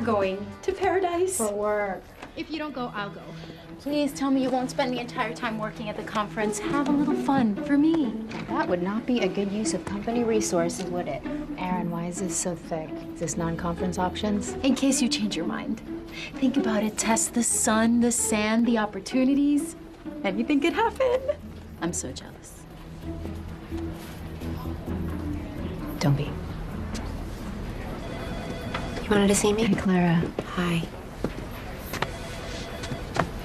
going to paradise. For work. If you don't go, I'll go. Please tell me you won't spend the entire time working at the conference. Have a little fun for me. That would not be a good use of company resources, would it? Aaron, why is this so thick? Is this non-conference options? In case you change your mind. Think about it, Tess. The sun, the sand, the opportunities. Anything could happen. I'm so jealous. Don't be. You wanted to see me? Hey, Clara. Hi.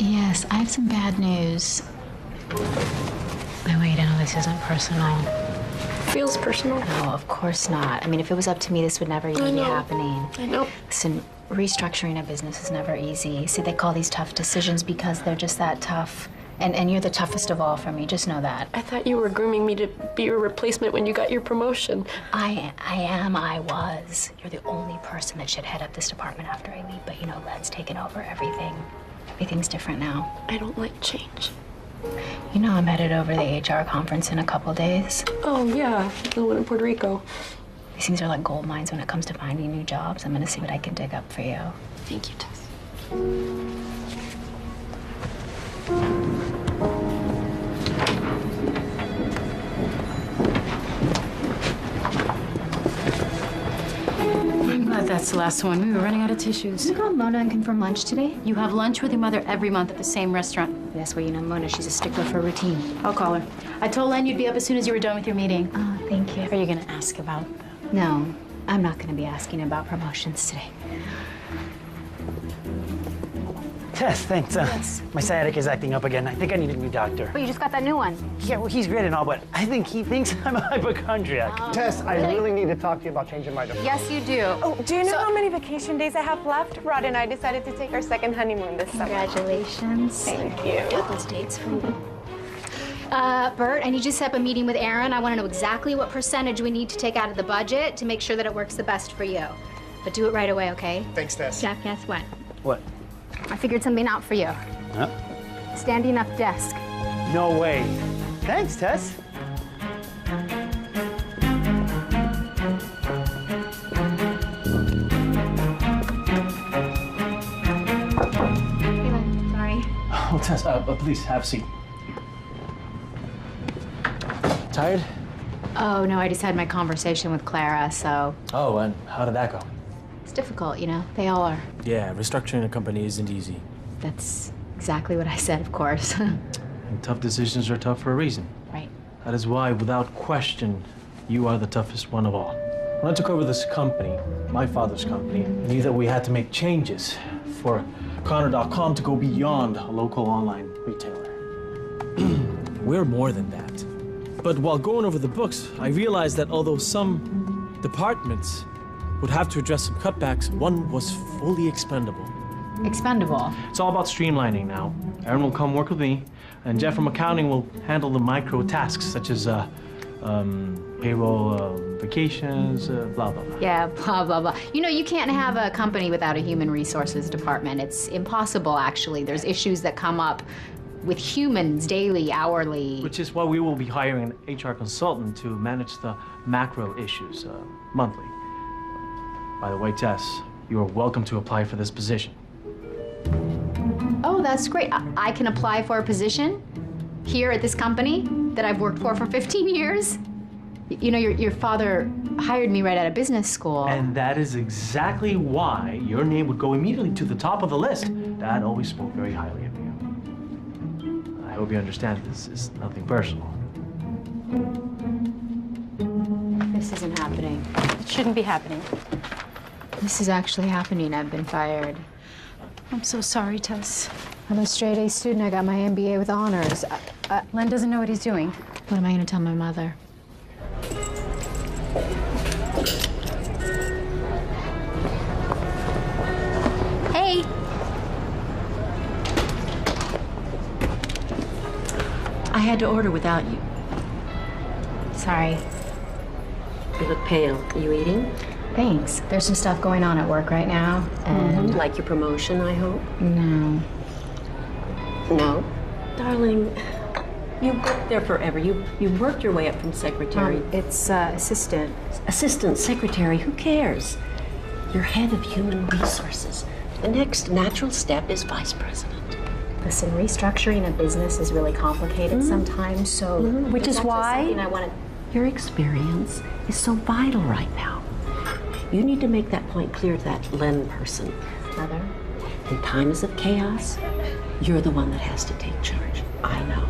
Yes, I have some bad news. I want you to know this isn't personal. Feels personal. No, of course not. I mean, if it was up to me, this would never even be happening. I know. Listen, restructuring a business is never easy. See, they call these tough decisions because they're just that tough. And you're the toughest of all for me, just know that. I thought you were grooming me to be your replacement when you got your promotion. I was. You're the only person that should head up this department after I leave, but you know, Len's taken over everything. Everything's different now. I don't like change. You know I'm headed over to the HR conference in a couple days. Oh, yeah, the one in Puerto Rico. These things are like gold mines when it comes to finding new jobs. I'm gonna see what I can dig up for you. Thank you, Tess. I'm glad that's the last one. We were running out of tissues. Did you call Mona and confirm lunch today? You have lunch with your mother every month at the same restaurant. Yes, well, you know Mona, she's a stickler for routine. I'll call her. I told Len you'd be up as soon as you were done with your meeting. Oh, thank you. Are you gonna ask about? No, I'm not gonna be asking about promotions today. Tess, thanks. My sciatic is acting up again. I think I need a new doctor. But you just got that new one. Yeah, well, he's great and all, but I think he thinks I'm a hypochondriac. Tess, I really need to talk to you about changing my divorce. Yes, you do. Oh, do you know how many vacation days I have left? Rod and I decided to take our second honeymoon this summer. Congratulations. Thank you. Got those dates for you. Bert, I need you to set up a meeting with Aaron. I want to know exactly what percentage we need to take out of the budget to make sure that it works the best for you. But do it right away, okay? Thanks, Tess. Jeff, guess what? What? I figured something out for you. Huh? Standing up desk. No way. Thanks, Tess. Sorry. Oh, Tess, please have a seat. Tired? Oh, no, I just had my conversation with Clara, so Oh, and how did that go? it's difficult, you know? They all are. Yeah, restructuring a company isn't easy. That's exactly what I said, of course. And tough decisions are tough for a reason. Right. That is why, without question, you are the toughest one of all. When I took over this company, my father's company, I knew that we had to make changes for Connor.com to go beyond a local online retailer. We're more than that. But while going over the books, I realized that although some departments would have to address some cutbacks, one was fully expendable. Expendable. It's all about streamlining now. Aaron will come work with me, and Jeff from accounting will handle the micro tasks such as payroll, vacations, blah, blah, blah. Yeah, blah, blah, blah. You know, you can't have a company without a human resources department. It's impossible, actually. There's issues that come up with humans daily, hourly. Which is why we will be hiring an HR consultant to manage the macro issues monthly. By the way, Tess, you are welcome to apply for this position. Oh, that's great. I can apply for a position here at this company that I've worked for 15 years. You know, your father hired me right out of business school. And that is exactly why your name would go immediately to the top of the list. Dad always spoke very highly of you. I hope you understand this is nothing personal. This isn't happening. It shouldn't be happening. This is actually happening. I've been fired. I'm so sorry, Tess. I'm a straight-A student. I got my MBA with honors. Len doesn't know what he's doing. What am I going to tell my mother? Hey! I had to order without you. Sorry. You look pale. Are you eating? Thanks. There's some stuff going on at work right now, and... Like your promotion, I hope? No. No? Darling, you worked there forever. You worked your way up from secretary. It's assistant. Assistant secretary, who cares? You're head of human resources. The next natural step is vice president. Listen, restructuring a business is really complicated sometimes, so... Which is why something I want to... your experience is so vital right now. You need to make that point clear to that Len person. Mother? In times of chaos, you're the one that has to take charge. I know.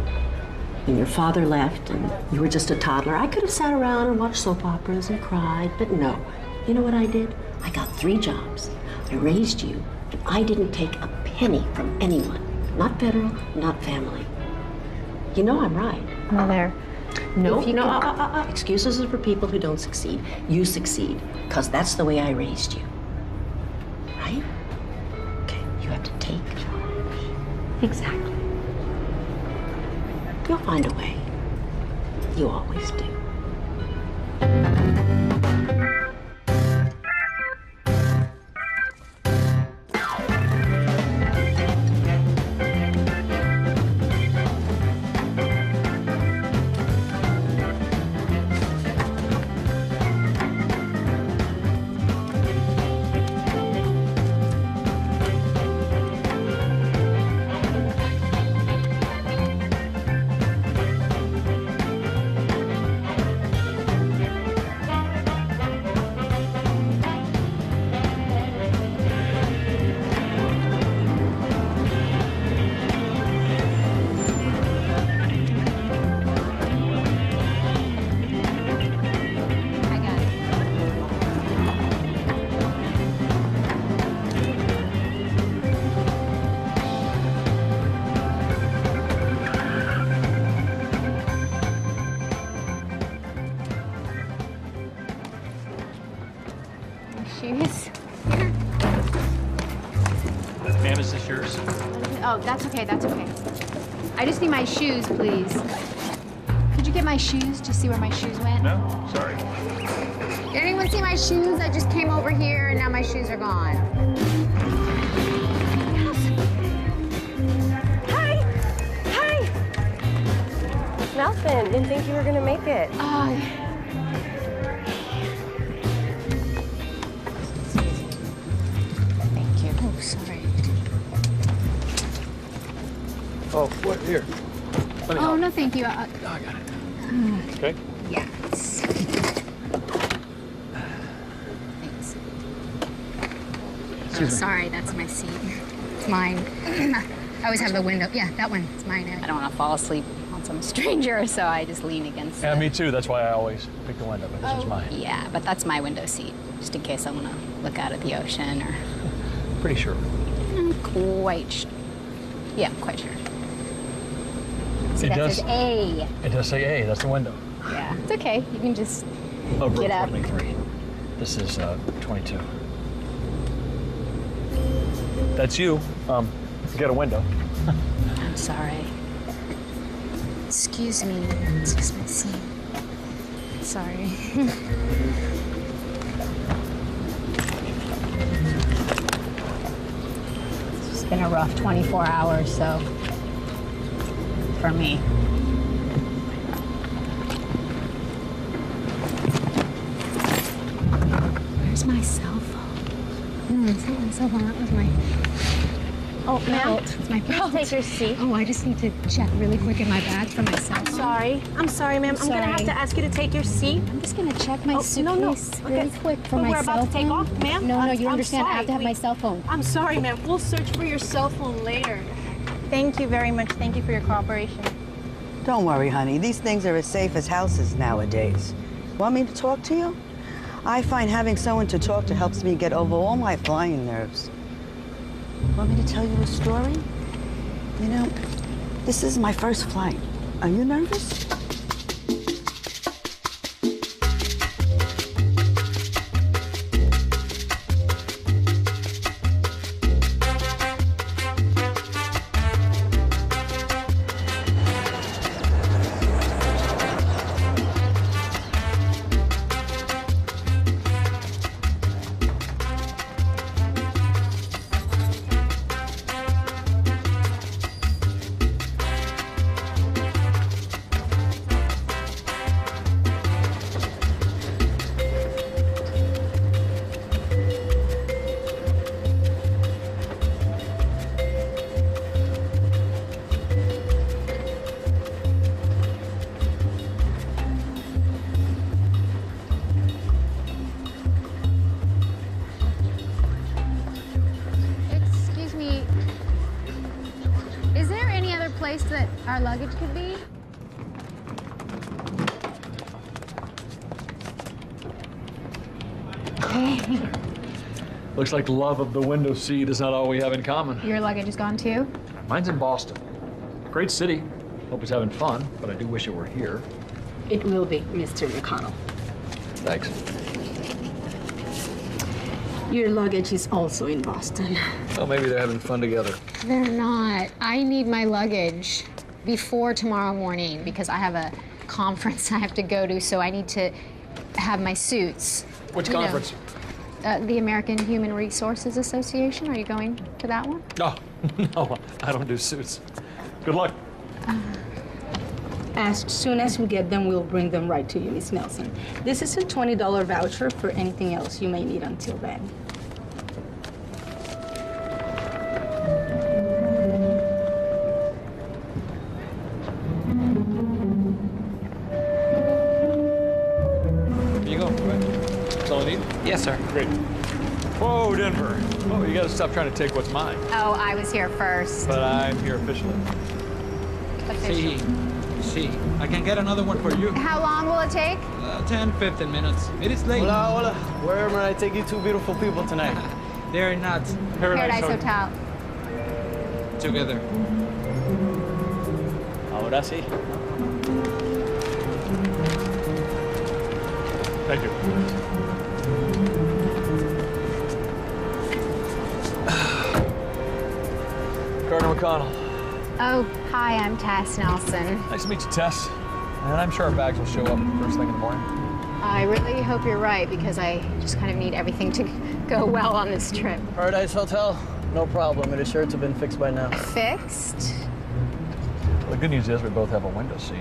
When your father left and you were just a toddler, I could have sat around and watched soap operas and cried, but no. You know what I did? I got 3 jobs. I raised you, and I didn't take a penny from anyone. Not federal, not family. You know I'm right. Mother, No, if you no, can- excuses are for people who don't succeed. You succeed, because that's the way I raised you. Right? Okay, you have to take charge. Exactly. You'll find a way. You always do. I got it. Shoes? Ma'am, is this yours? Oh, that's okay, that's okay. I just need my shoes, please. Could you get my shoes to see where my shoes went? No, sorry. Did anyone see my shoes? I just came over here and now my shoes are gone. Hi! Hi! Nothing. Didn't think you were gonna make it. Thank you. Oh, sorry. Oh, what? Here. Oh, no, thank you. I got it. Okay. Yes. Thanks. Oh, sorry, that's my seat. It's mine. I always have the window. Yeah, that one. It's mine. I don't want to fall asleep on some stranger, so I just lean against Yeah, it. me too. That's why I always pick the window, but this is mine. Yeah, but that's my window seat, just in case I want to look out at the ocean or... Pretty sure. Yeah, I'm quite sure. See, It that does. says A. It does say A. That's the window. Yeah, it's okay. You can just Oh, row get up. 23. This is 22. That's you. You got a window. I'm sorry. Excuse me. It's just my seat. Sorry. It's been a rough 24 hours, so for me. Where's my cell phone? No, it's not my cell phone. That was my Oh, ma'am. belt. It's my belt. Take your seat. Oh, I just need to check really quick in my bag for my cell phone. Sorry. I'm sorry, ma'am. I'm gonna have Sorry. to ask you to take your seat. I'm just gonna check my Oh, suitcase no, no. really Okay. quick for But my we're cell about to take phone. off, ma'am. No, you I'm understand. I have to have sorry. my cell phone. I'm sorry, ma'am. We'll search for your cell phone later. Thank you very much. Thank you for your cooperation. Don't worry, honey. These things are as safe as houses nowadays. Want me to talk to you? I find having someone to talk to helps me get over all my flying nerves. Want me to tell you a story? You know, this is my first flight. Are you nervous? that our luggage could be? Looks like love of the window seat is not all we have in common. Your luggage is gone too? Mine's in Boston. Great city. Hope it's having fun, but I do wish it were here. It will be, Mr. McConnell. Thanks. Your luggage is also in Boston. Well, maybe they're having fun together. They're not. I need my luggage before tomorrow morning because I have a conference I have to go to, so I need to have my suits. Which You know, conference? the American Human Resources Association. Are you going to that one? Oh, no, I don't do suits. Good luck. As soon as we get them, we'll bring them right to you, Miss Nelson. This is a $20 voucher for anything else you may need until then. Here you go. That's all I need? Yes, sir. Great. Whoa, Denver. Oh, you gotta stop trying to take what's mine. Oh, I was here first. But I'm here officially. See, I can get another one for you. How long will it take? 10, 15 minutes. It is late. Hola, hola. Where may I take you two beautiful people tonight? They're not Paradise Hotel. together. Ahora sí. Thank you. Gardner McConnell. Oh, hi, I'm Tess Nelson. Nice to meet you, Tess. And I'm sure our bags will show up first thing in the morning. I really hope you're right because I just kind of need everything to go well on this trip. Paradise Hotel? No problem. It is sure to have been fixed by now. Fixed? Well, the good news is we both have a window seat.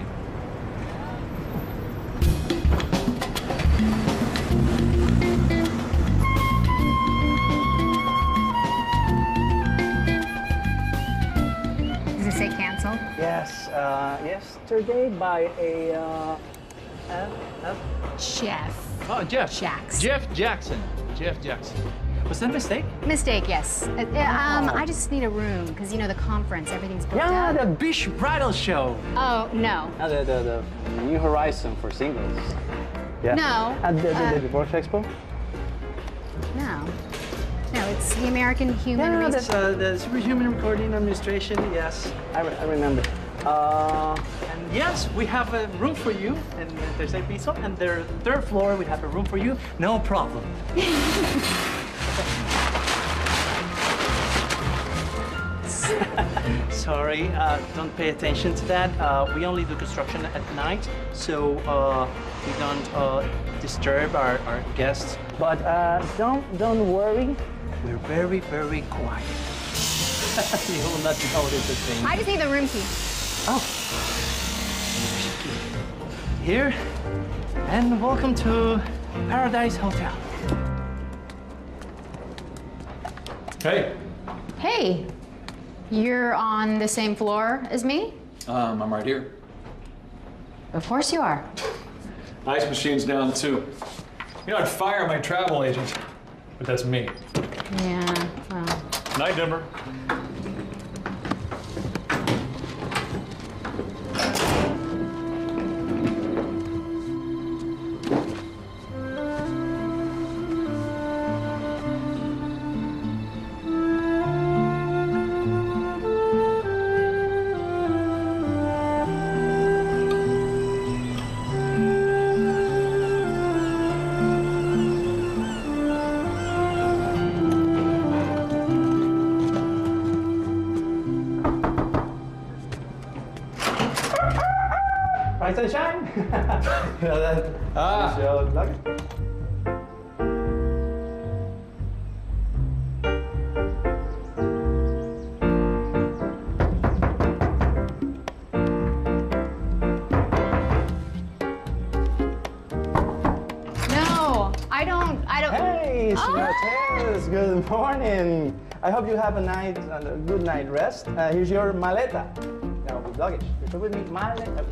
Does it say cancel? Yes, yesterday by a, Jeff. Oh, Jeff. Jeff Jackson. Jeff Jackson. Was that a mistake? Mistake, yes. I just need a room because, you know, the conference, everything's booked Yeah, up. the Bish Bridal Show. Oh, no. The New Horizon for singles. Yeah. No. At the Work Expo? No. No, it's the American Human Yeah, Resources. that's the Superhuman Recording Administration, yes. I remember. And yes, we have a room for you in Tercer Piso, and the third floor we have a room for you, no problem. Sorry, don't pay attention to that. We only do construction at night, so we don't disturb our guests. But don't worry, we're very, very quiet. You will not notice a thing. I just need the room key. Oh. Here, and welcome to Paradise Hotel. Hey. Hey, you're on the same floor as me? I'm right here. Of course you are. Ice machine's down too. You know, I'd fire my travel agent, but that's me. Yeah, well. Night, Denver. Rise and shine. You know that? Luggage. No, I don't. Hey, Senor Tess, good morning. I hope you have a good night rest. Here's your maleta. Now with luggage. Repeat with me, maleta.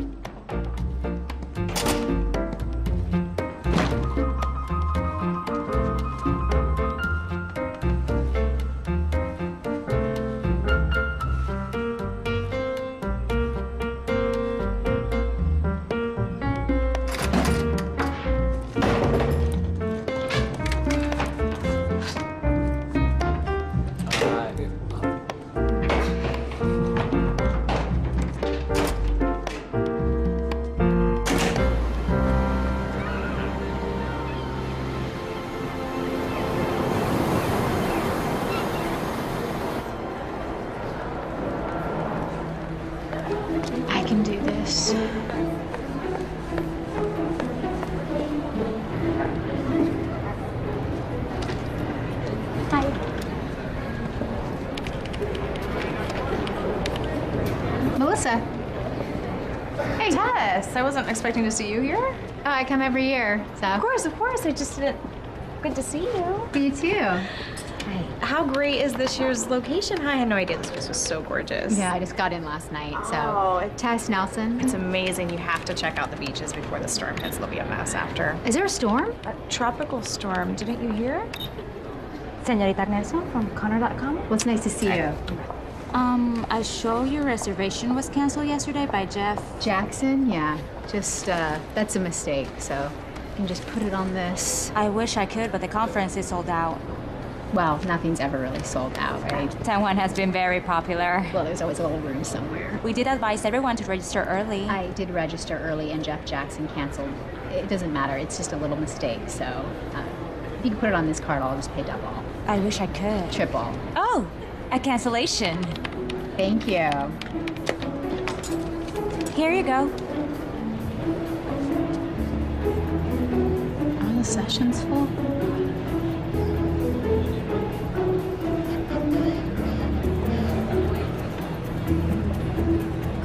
Melissa. Hey. Tess, I wasn't expecting to see you here. Oh, I come every year, so. Of course. I just didn't. Good to see you. You too. How great is this year's location? I had no idea this place was so gorgeous. Yeah, I just got in last night, so. Oh, Tess Nelson. it's amazing. You have to check out the beaches before the storm hits. There'll be a mess after. Is there a storm? A tropical storm. Didn't you hear? Señorita Nelson from Connor.com. Well, it's nice to see you. I show your reservation was canceled yesterday by Jeff Jackson? Yeah, just, that's a mistake, so you can just put it on this. I wish I could, but the conference is sold out. Well, nothing's ever really sold out, right? Taiwan has been very popular. Well, there's always a little room somewhere. We did advise everyone to register early. I did register early, and Jeff Jackson canceled. It doesn't matter. It's just a little mistake. So if you can put it on this card, I'll just pay double. I wish I could. Triple. Oh, a cancellation. Thank you. Here you go. Are the sessions full?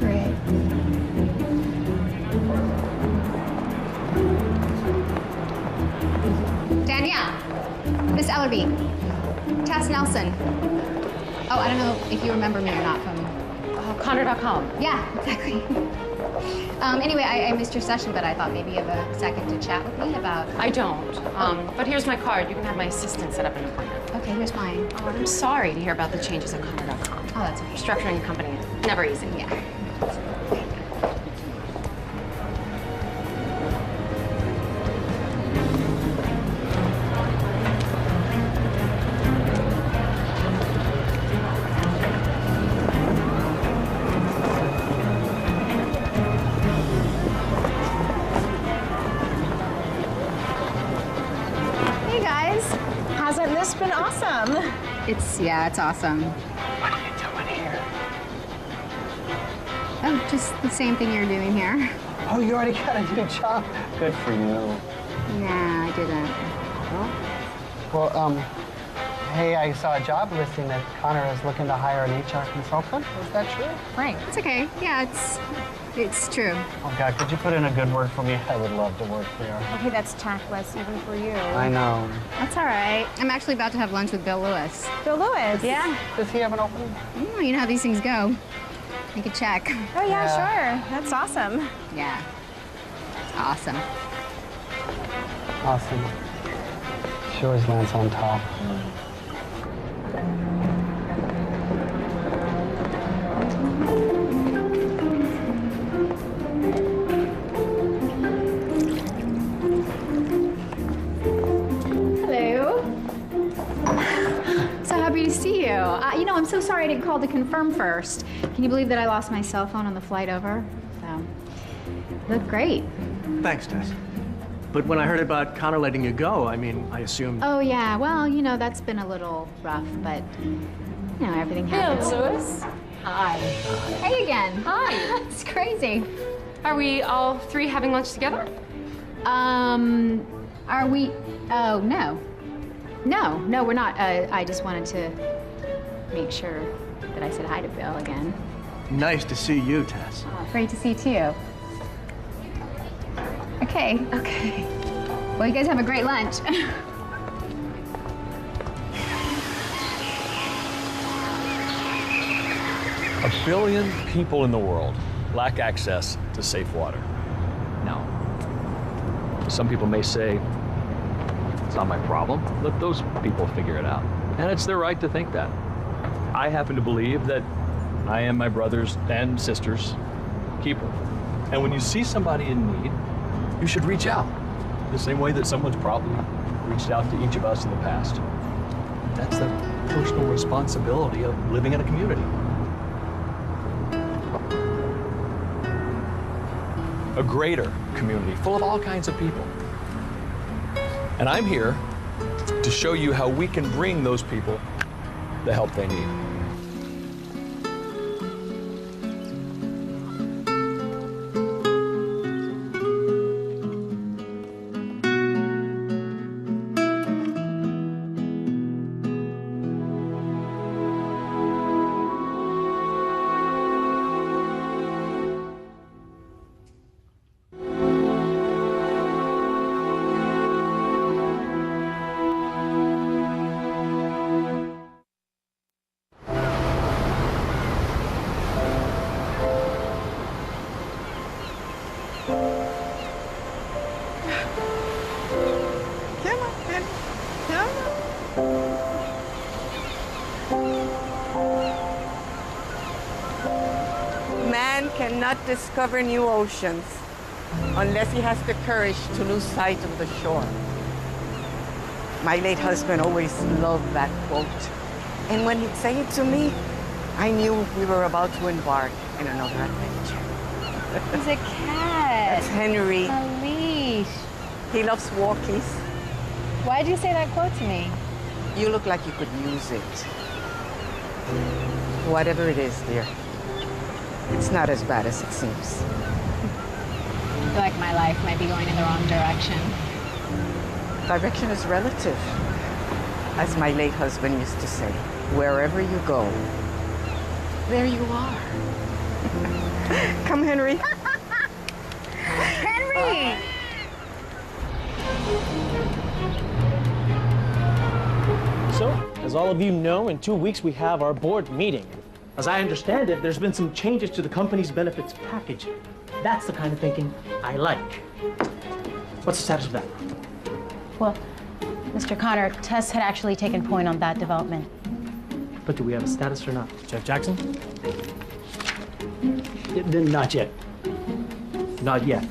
Great. Danielle, Miss Ellerby, Tess Nelson. Oh, I don't know if you remember me or not from Connor.com. Yeah, exactly. Anyway, I missed your session, but I thought maybe you have a second to chat with me about... I don't. But here's my card. You can have my assistant set up an appointment. Okay, here's mine. Oh, I'm sorry to hear about the changes at Connor.com. Oh, that's okay. Structuring a company is never easy. Yeah. Hasn't this been awesome? It's awesome. What are you doing here? Oh, just the same thing you're doing here. Oh, you already got a new job? Good for you. Nah, I didn't. Well, hey, I saw a job listing that Connor is looking to hire an HR consultant. Is that true? Right. It's okay. Yeah, it's true. Oh, God, could you put in a good word for me? I would love to work there. Okay, that's tactless, even for you. I know. That's all right. I'm actually about to have lunch with Bill Lewis. Bill Lewis? Yeah. Does he have an opening? You know how these things go. You could check. Oh, yeah, sure. That's awesome. Yeah. It's awesome. Awesome. She always lands on top. You know, I'm so sorry I didn't call to confirm first. Can you believe that I lost my cell phone on the flight over? So, looked great. Thanks, Tess. But when I heard about Connor letting you go, I mean, I assumed... Oh, yeah. Well, you know, that's been a little rough, but, you know, everything happens. Hey, Lewis. Hi. Hey again. Hi. It's crazy. Are we all three having lunch together? Are we... Oh, no. No, we're not. I just wanted to make sure that I said hi to Bill again. Nice to see you, Tess. Oh, great to see you, too. Okay. Well, you guys have a great lunch. A billion people in the world lack access to safe water. Now, some people may say, it's not my problem. Let those people figure it out. And it's their right to think that. I happen to believe that I am my brother's and sister's keeper. And when you see somebody in need, you should reach out. The same way that someone's probably reached out to each of us in the past. That's the personal responsibility of living in a community. A greater community full of all kinds of people. And I'm here to show you how we can bring those people the help they need. cannot discover new oceans unless he has the courage to lose sight of the shore. My late husband always loved that quote. And when he'd say it to me, I knew we were about to embark in another adventure. He's a cat. That's Henry. A leash. He loves walkies. Why'd you say that quote to me? You look like you could use it. Whatever it is, dear, it's not as bad as it seems. I feel like my life might be going in the wrong direction. Direction is relative. As my late husband used to say, wherever you go, there you are. Come, Henry. Henry! So, as all of you know, in 2 weeks we have our board meeting. As I understand it, there's been some changes to the company's benefits package. That's the kind of thinking I like. What's the status of that? Well, Mr. Connor, Tess had actually taken point on that development. But do we have a status or not? Jeff Jackson? Not yet. Not yet.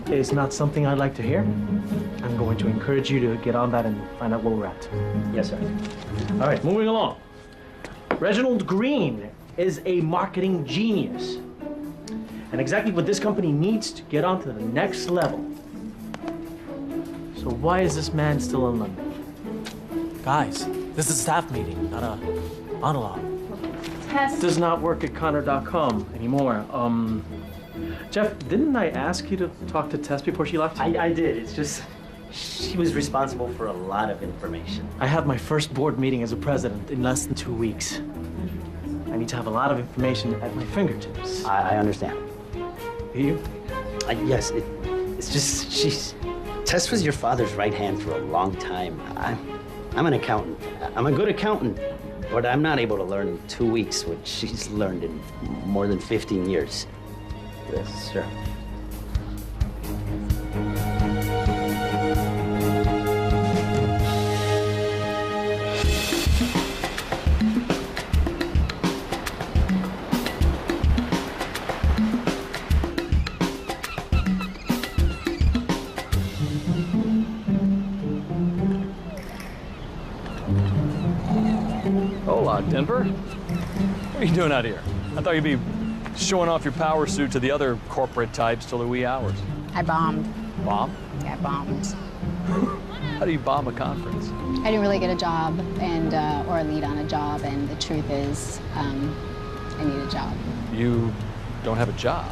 It's not something I'd like to hear. I'm going to encourage you to get on that and find out where we're at. Yes, sir. All right, moving along. Reginald Green is a marketing genius. And exactly what this company needs to get on to the next level. So why is this man still in London? Guys, this is a staff meeting, not a monologue. Tess. Does not work at Connor.com anymore. Jeff, didn't I ask you to talk to Tess before she left? I did. It's just, she was responsible for a lot of information. I have my first board meeting as a president in less than 2 weeks. I need to have a lot of information at my fingertips. I understand. Do you? Yes, it's just, Tess was your father's right hand for a long time. I'm an accountant. I'm a good accountant, but I'm not able to learn in 2 weeks what she's learned in more than 15 years. Yes, sir. Hola, Denver. What are you doing out here? I thought you'd be showing off your power suit to the other corporate types till the wee hours. I bombed. Bomb? Yeah, I bombed. How do you bomb a conference? I didn't really get a job and or a lead on a job, and the truth is, I need a job. You don't have a job.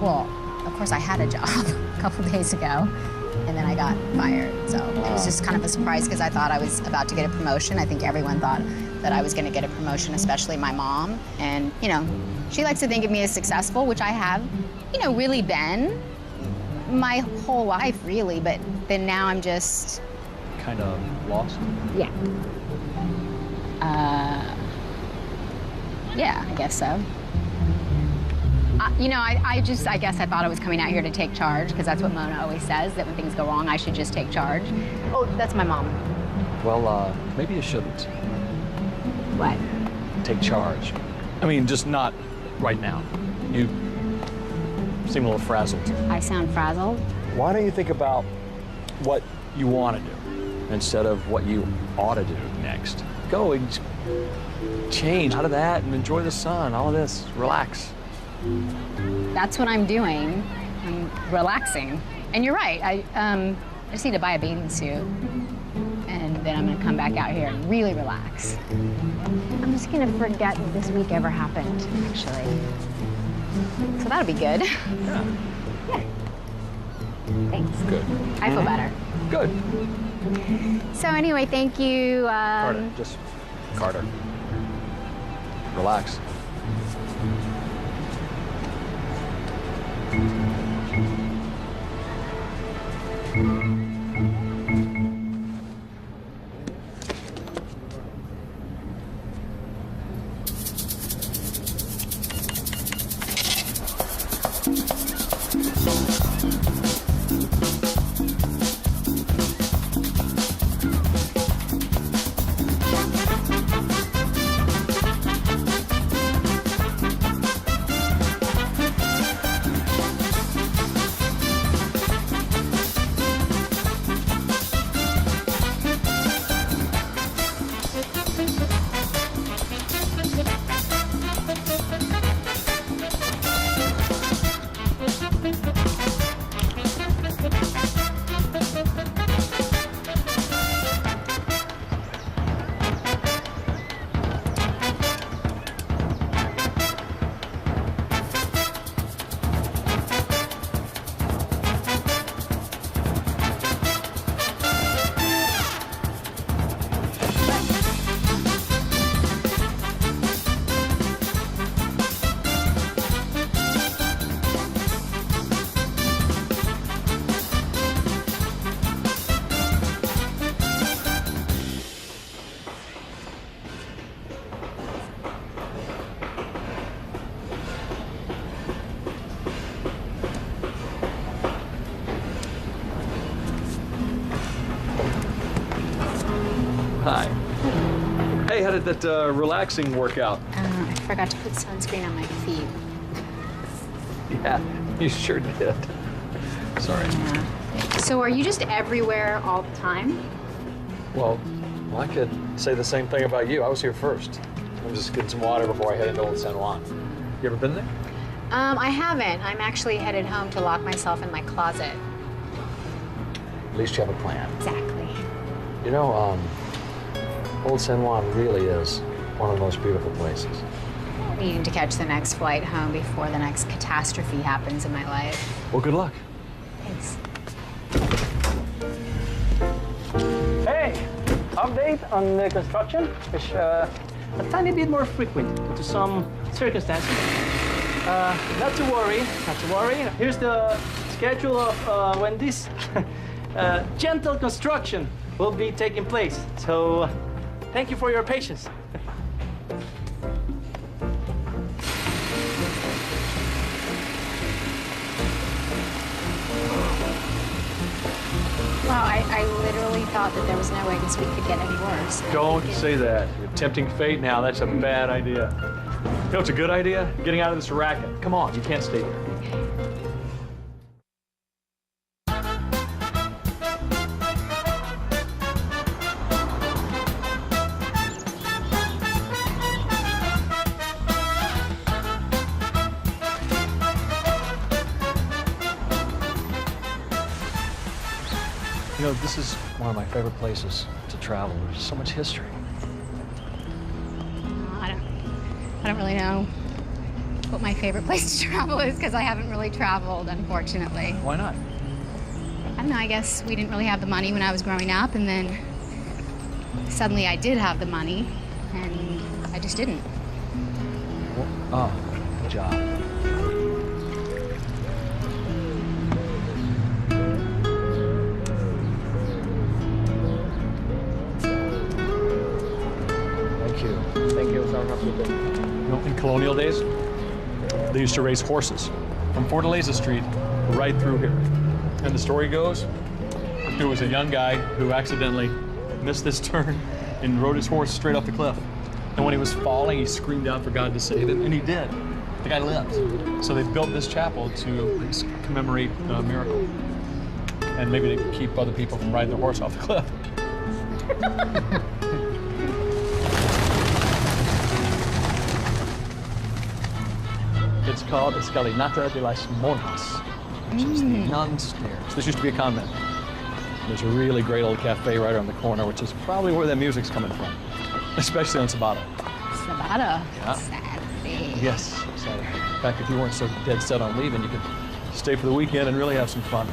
Well, of course I had a job a couple days ago, and then I got fired. So it was just kind of a surprise because I thought I was about to get a promotion. I think everyone thought that I was going to get a promotion, especially my mom. And, you know, she likes to think of me as successful, which I have, you know, really been my whole life, really. But then now I'm just... Kind of lost? Yeah. Yeah, I guess so. You know, I guess I thought I was coming out here to take charge, because that's what Mona always says, that when things go wrong, I should just take charge. Oh, that's my mom. Well, maybe you shouldn't. What? Take charge. I mean, just not right now. You seem a little frazzled. I sound frazzled? Why don't you think about what you want to do instead of what you ought to do next? Go and change out of that and enjoy the sun, all of this. Relax. That's what I'm doing. I'm relaxing. And you're right. I just need to buy a bathing suit. And then I'm gonna come back out here and really relax. I'm just gonna forget that this week ever happened, actually. So that'll be good. Yeah. Yeah. Thanks. Good. I feel better. Good. So anyway, thank you. Carter, just Carter. Relax. Hi. Hey, how did that relaxing work out? I forgot to put sunscreen on my feet. Yeah, you sure did. Sorry. So are you just everywhere all the time? Well, I could say the same thing about you. I was here first. I'm just getting some water before I head into Old San Juan. You ever been there? I haven't. I'm actually headed home to lock myself in my closet. At least you have a plan. Exactly. You know, Old San Juan really is one of the most beautiful places. Needing to catch the next flight home before the next catastrophe happens in my life. Well, good luck. Thanks. Hey, update on the construction, which a tiny bit more frequent due to some circumstances. Not to worry, not to worry. Here's the schedule of when this gentle construction will be taking place. So, thank you for your patience. Wow, I literally thought that there was no way this week could get any worse. Don't say that. You're tempting fate now. That's a bad idea. You know what's a good idea? Getting out of this racket. Come on, you can't stay here. You know, this is one of my favorite places to travel. There's so much history. I don't really know what my favorite place to travel is because I haven't really traveled, unfortunately. Why not? I don't know, I guess we didn't really have the money when I was growing up, and then suddenly I did have the money, and I just didn't. Oh, good job. Thank you. Thank you, sir. Have a good day. You know, in colonial days, they used to race horses from Fortaleza Street right through here. And the story goes, there was a young guy who accidentally missed this turn and rode his horse straight off the cliff. And when he was falling, he screamed out for God to save him, and he did. The guy lived. So they built this chapel to commemorate the miracle. And maybe to keep other people from riding their horse off the cliff. It's called Escalinata de las Monjas, which is the nun stairs. This used to be a convent. There's a really great old cafe right around the corner, which is probably where that music's coming from, especially on Sabado. Sabado? Yeah. Saturday. Yes, Saturday. In fact, if you weren't so dead set on leaving, you could stay for the weekend and really have some fun.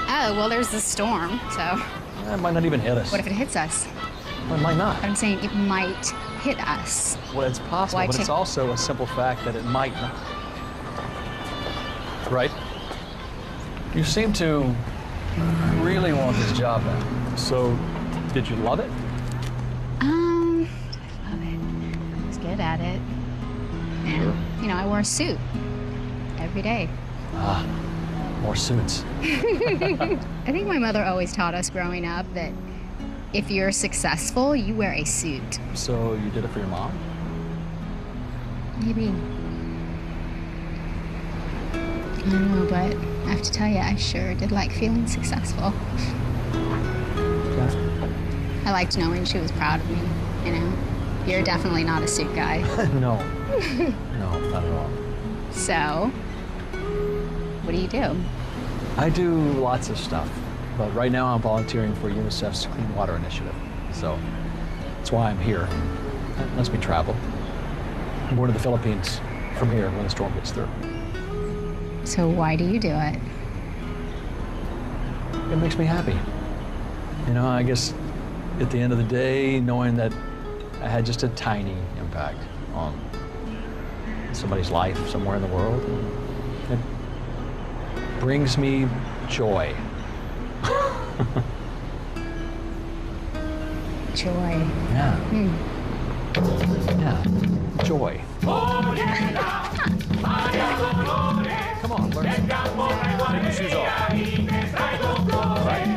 Oh, well, there's the storm, so. It might not even hit us. What if it hits us? Well, it might not. I'm saying it might hit us. Well, it's possible, Why but it's also a simple fact that it might not. Right? You seem to really want this job now. So, did you love it? I love it. I was good at it. And, you know, I wore a suit every day. Ah, more suits. I think my mother always taught us growing up that if you're successful, you wear a suit. So, you did it for your mom? Maybe. I don't know, but I have to tell you, I sure did like feeling successful. I liked knowing she was proud of me, you know? You're definitely not a suit guy. No. No, not at all. So, what do you do? I do lots of stuff, but right now I'm volunteering for UNICEF's Clean Water Initiative. So that's why I'm here. That lets me travel. I'm going to the Philippines from here when the storm gets through. So why do you do it? It makes me happy. You know, I guess at the end of the day, knowing that I had just a tiny impact on somebody's life somewhere in the world, it brings me joy. Joy. Yeah. Yeah. Joy. Come on, learn. Take your shoes off. Right.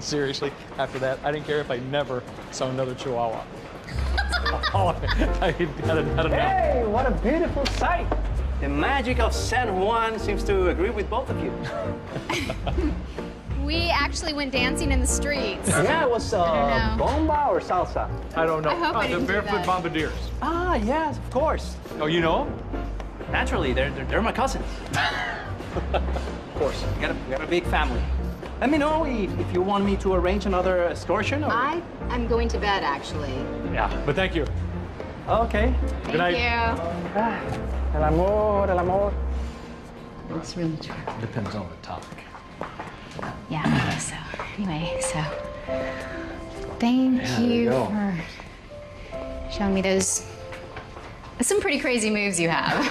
seriously, after that, I didn't care if I never saw another Chihuahua. I had enough. Hey, what a beautiful sight. The magic of San Juan seems to agree with both of you. We actually went dancing in the streets. Yeah, it was bomba or salsa? I don't know. I hope I the didn't do Barefoot that. Bombardiers. Ah, yes, of course. Oh, you know them? Naturally, they're my cousins. Of course. We got a big family. Let me know if you want me to arrange another excursion. Or... I'm going to bed, actually. Yeah, but thank you. Okay. Good night. Thank you. El amor, el amor. It's really true. Depends on the topic. Yeah, I guess so. Anyway, so thank you for showing me those. Some pretty crazy moves you have.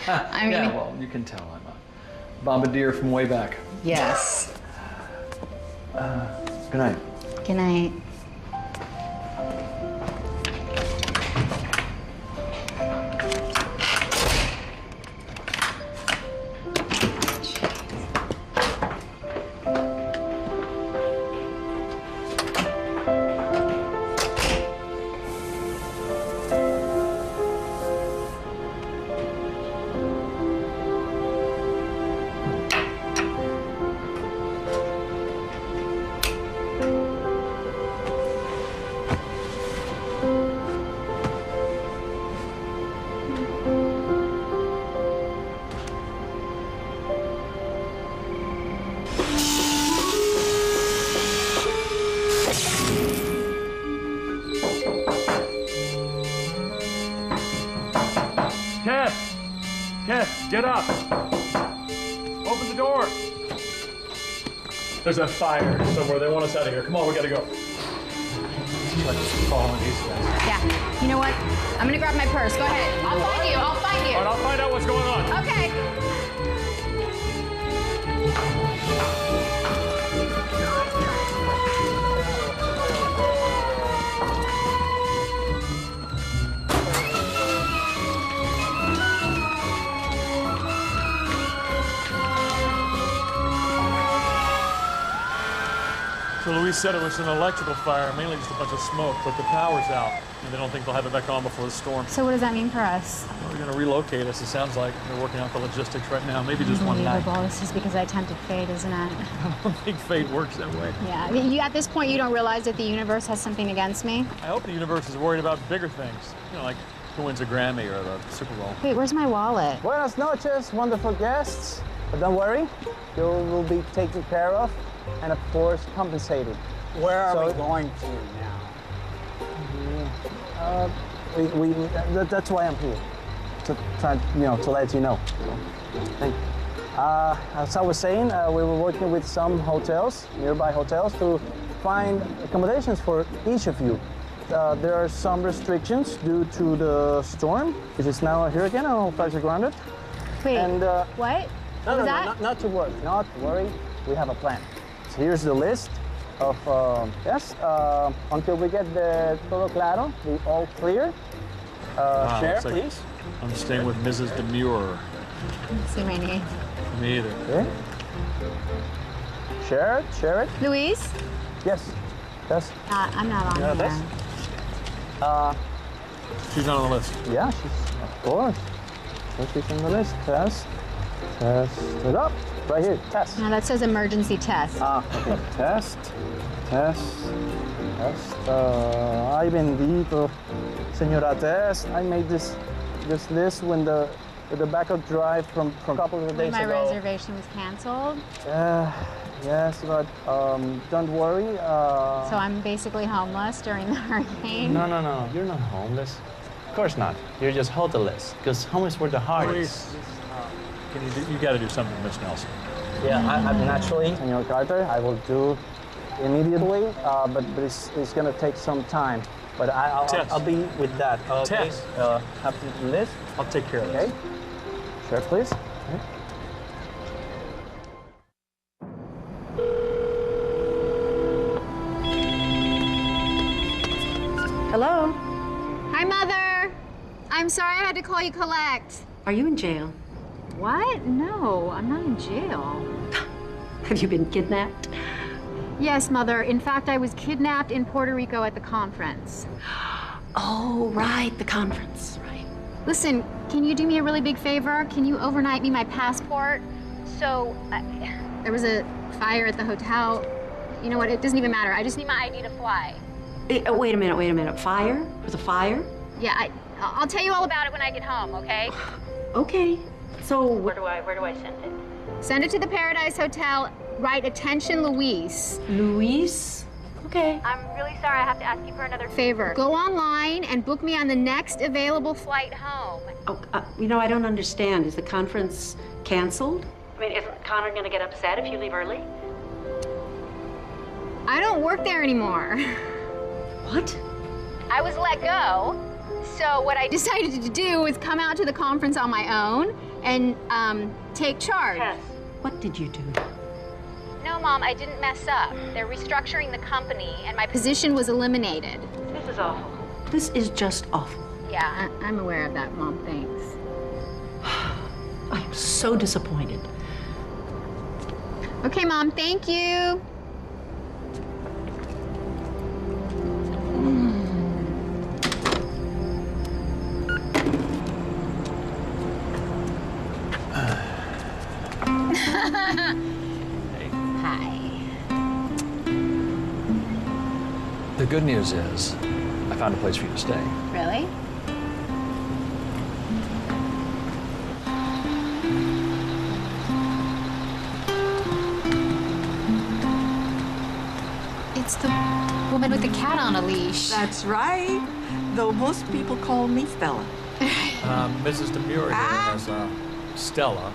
I mean, yeah, well, you can tell I'm a bombardier from way back. yes. Good night. Good night. Keth, get up. Open the door. There's a fire somewhere. They want us out of here. Come on, we gotta go. Yeah. You know what? I'm gonna grab my purse. Go ahead. I'll find you. I'll find you. All right, I'll find out what's going on. Okay. So Luis said it was an electrical fire, mainly just a bunch of smoke, but the power's out, and they don't think they'll have it back on before the storm. So what does that mean for us? Well, they're gonna relocate us. It sounds like they're working out the logistics right now. Maybe just one night. Unbelievable. This is because I tempted fate, isn't it? I don't think fate works that way. Yeah. I mean, at this point, you don't realize that the universe has something against me? I hope the universe is worried about bigger things. You know, like who wins a Grammy or the Super Bowl. Wait, where's my wallet? Buenas noches, wonderful guests. But don't worry, you will be taken care of and, of course, compensated. Where are we going to now? That's why I'm here, to try, to let you know. Thank you. As I was saying, we were working with some hotels, nearby hotels, to find accommodations for each of you. There are some restrictions due to the storm, which is now a hurricane, and all flights are grounded. Wait, and, what? No, not to worry, not to worry. We have a plan. So here's the list of, until we get the todo claro, the all clear. Share, like please. I'm staying with Mrs. Demure. See my name. Me either. Okay. Share it. Luis? Yes. I'm not on here. She's not on the list. Yeah, of course. So she's on the list. Test it up. Right here, test. No, that says emergency test. Okay. Test. Ay, bendito. Señora Test. I made this list with the backup drive from a couple of days My ago. reservation was canceled. Yes, but don't worry. So I'm basically homeless during the hurricane. No. You're not homeless. Of course not. You're just hotelless, because homeless were the hardest. You got to do something, Miss Nelson. Yeah, I mean, actually, Senor Carter, I will do immediately, but it's going to take some time. But I'll be with that. Tess. Have the list. I'll take care of it. Okay. Sure, please. Okay. Hello? Hi, Mother. I'm sorry I had to call you collect. Are you in jail? What? No, I'm not in jail. Have you been kidnapped? Yes, Mother. In fact, I was kidnapped in Puerto Rico at the conference. Oh, right, the conference, right. Listen, can you do me a really big favor? Can you overnight me my passport? So, there was a fire at the hotel. You know what? It doesn't even matter. I just need my ID to fly. Wait a minute. Fire? There's a fire? Yeah, I'll tell you all about it when I get home, okay? Okay. So where do I send it? Send it to the Paradise Hotel. Write attention, Luis. Luis? Okay. I'm really sorry. I have to ask you for another favor. Go online and book me on the next available flight home. Oh, I don't understand. Is the conference canceled? I mean, isn't Connor gonna get upset if you leave early? I don't work there anymore. What? I was let go. So what I decided to do was come out to the conference on my own and take charge. Tess, what did you do? No, Mom, I didn't mess up. They're restructuring the company, and my position was eliminated. This is awful. This is just awful. Yeah, I'm aware of that, Mom. Thanks. I'm so disappointed. Okay, Mom, thank you. Hi. The good news is, I found a place for you to stay. Really? It's the woman with the cat on a leash. That's right. Though most people call me Stella. Mrs. Demure here, as Stella,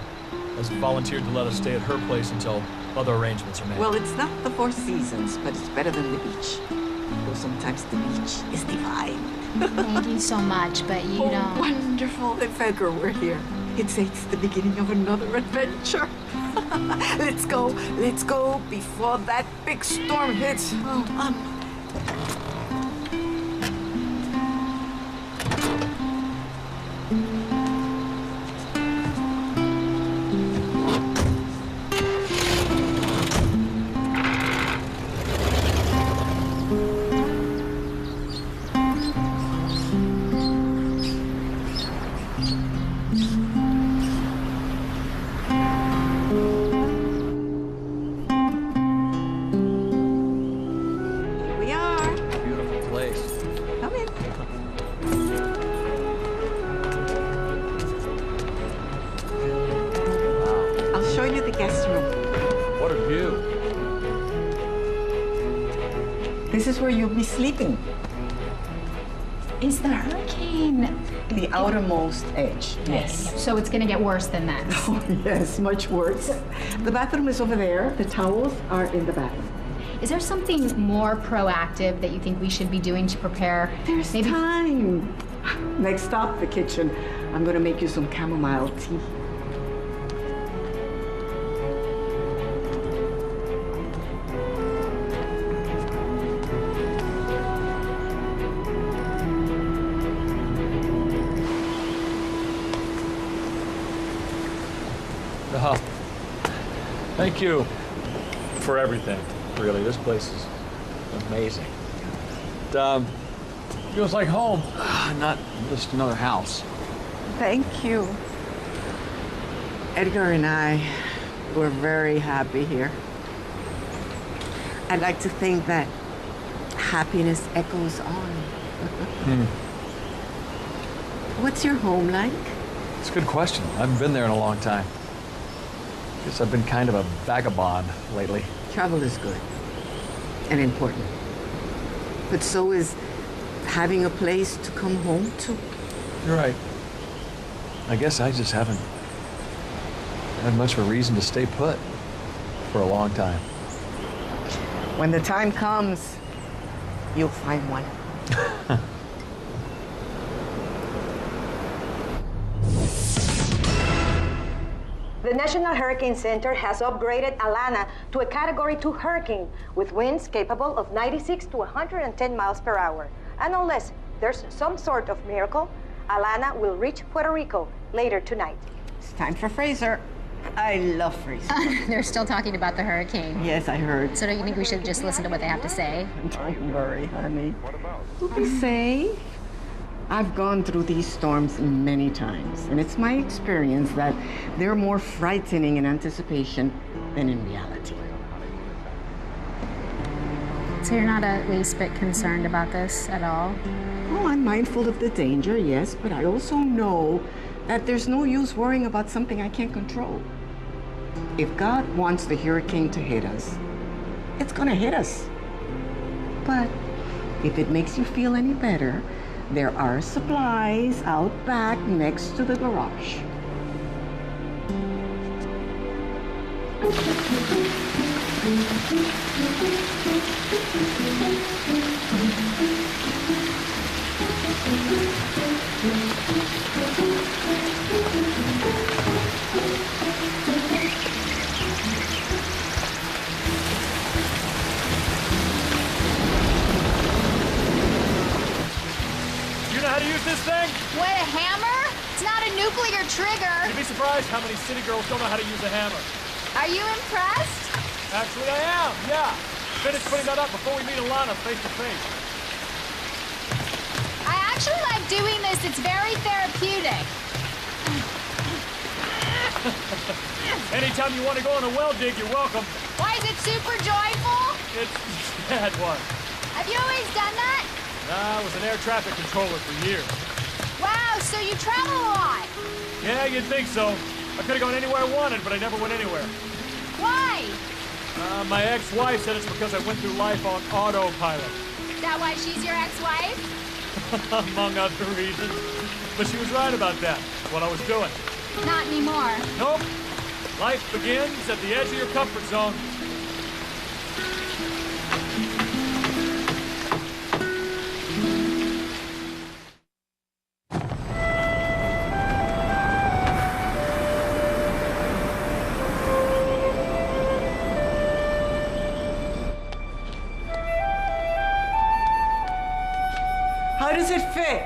has volunteered to let us stay at her place until other arrangements are made. Well, it's not the Four Seasons, but it's better than the beach. Though sometimes the beach is divine. Thank you so much, but you don't. Wonderful that Fedra we're here. It's the beginning of another adventure. Let's go before that big storm hits. Oh, this is where you'll be sleeping. Is the hurricane the outermost edge? Yes. So it's gonna get worse than that. Oh, yes, much worse. The bathroom is over there. The towels are in the bathroom. Is there something more proactive that you think we should be doing to prepare? There's time. Next stop, the kitchen. I'm gonna make you some chamomile tea. Thank you for everything, really. This place is amazing. It feels like home, not just another house. Thank you. Edgar and I were very happy here. I'd like to think that happiness echoes on. What's your home like? It's a good question. I haven't been there in a long time. Guess I've been kind of a vagabond lately. Travel is good and important. But so is having a place to come home to. You're right. I guess I just haven't had much of a reason to stay put for a long time. When the time comes, you'll find one. The National Hurricane Center has upgraded Alana to a Category 2 hurricane with winds capable of 96 to 110 miles per hour. And unless there's some sort of miracle, Alana will reach Puerto Rico later tonight. It's time for Fraser. I love phrase. They're still talking about the hurricane. Yes, I heard. So don't you think we should just listen to what they have to say? Don't worry, honey. We'll be safe. I've gone through these storms many times, and it's my experience that they're more frightening in anticipation than in reality. So you're not at least bit concerned about this at all? Oh, I'm mindful of the danger, yes, but I also know that there's no use worrying about something I can't control. If God wants the hurricane to hit us, it's gonna hit us. But if it makes you feel any better, there are supplies out back next to the garage. You know how to use this thing? What, a hammer? It's not a nuclear trigger. You'd be surprised how many city girls don't know how to use a hammer. Are you impressed? Actually, I am, yeah. Finish putting that up before we meet Alana face to face. I actually like doing this. It's very therapeutic. Anytime you want to go on a well dig, you're welcome. Why, is it super joyful? It's a bad one. Have you always done that? Nah, I was an air traffic controller for years. Wow, so you travel a lot. Yeah, you'd think so. I could have gone anywhere I wanted, but I never went anywhere. Why? My ex-wife said it's because I went through life on autopilot. Is that why she's your ex-wife? Among other reasons. But she was right about that. What I was doing. Not anymore. Nope. Life begins at the edge of your comfort zone. How does it fit?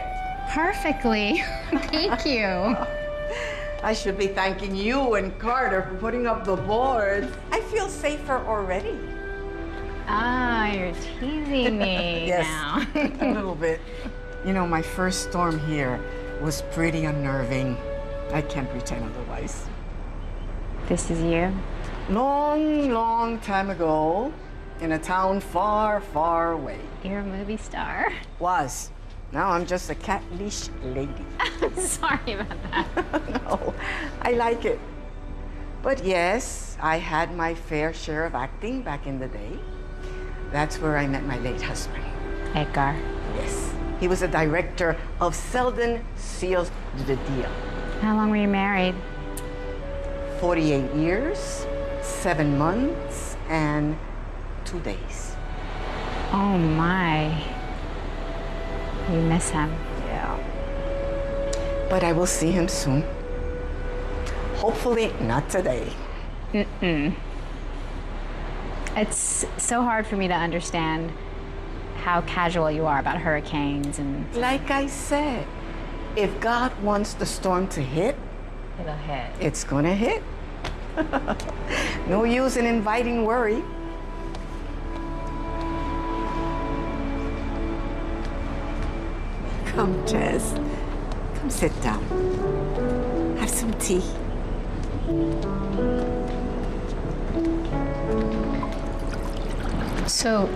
Perfectly. Thank you. I should be thanking you and Carter for putting up the boards. I feel safer already. Ah, you're teasing me Yes, now. a little bit. You know, my first storm here was pretty unnerving. I can't pretend otherwise. This is you? Long, long time ago, in a town far, far away. You're a movie star. Was. Now I'm just a cat leash lady. Sorry about that. No, I like it. But yes, I had my fair share of acting back in the day. That's where I met my late husband. Edgar. Yes. He was a director of Selden Seals the Deal. How long were you married? 48 years, 7 months, and 2 days. Oh my. You miss him. Yeah. But I will see him soon. Hopefully not today. Mm-mm. It's so hard for me to understand how casual you are about hurricanes and... Like I said, if God wants the storm to hit, it'll hit. It's gonna hit. No use in inviting worry. Come, Jess. Come sit down. Have some tea. So,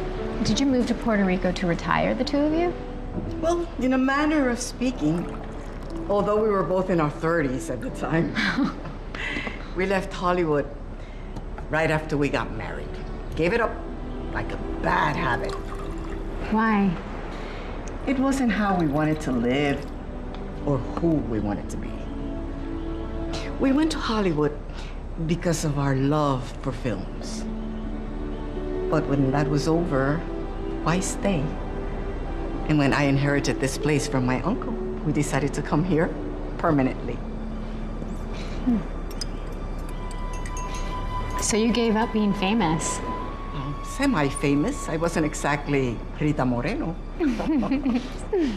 did you move to Puerto Rico to retire, the two of you? Well, in a manner of speaking, although we were both in our 30s at the time. We left Hollywood right after we got married. Gave it up like a bad habit. Why? It wasn't how we wanted to live or who we wanted to be. We went to Hollywood because of our love for films. But when that was over, why stay? And when I inherited this place from my uncle, we decided to come here permanently. So you gave up being famous? Semi-famous. I wasn't exactly Rita Moreno.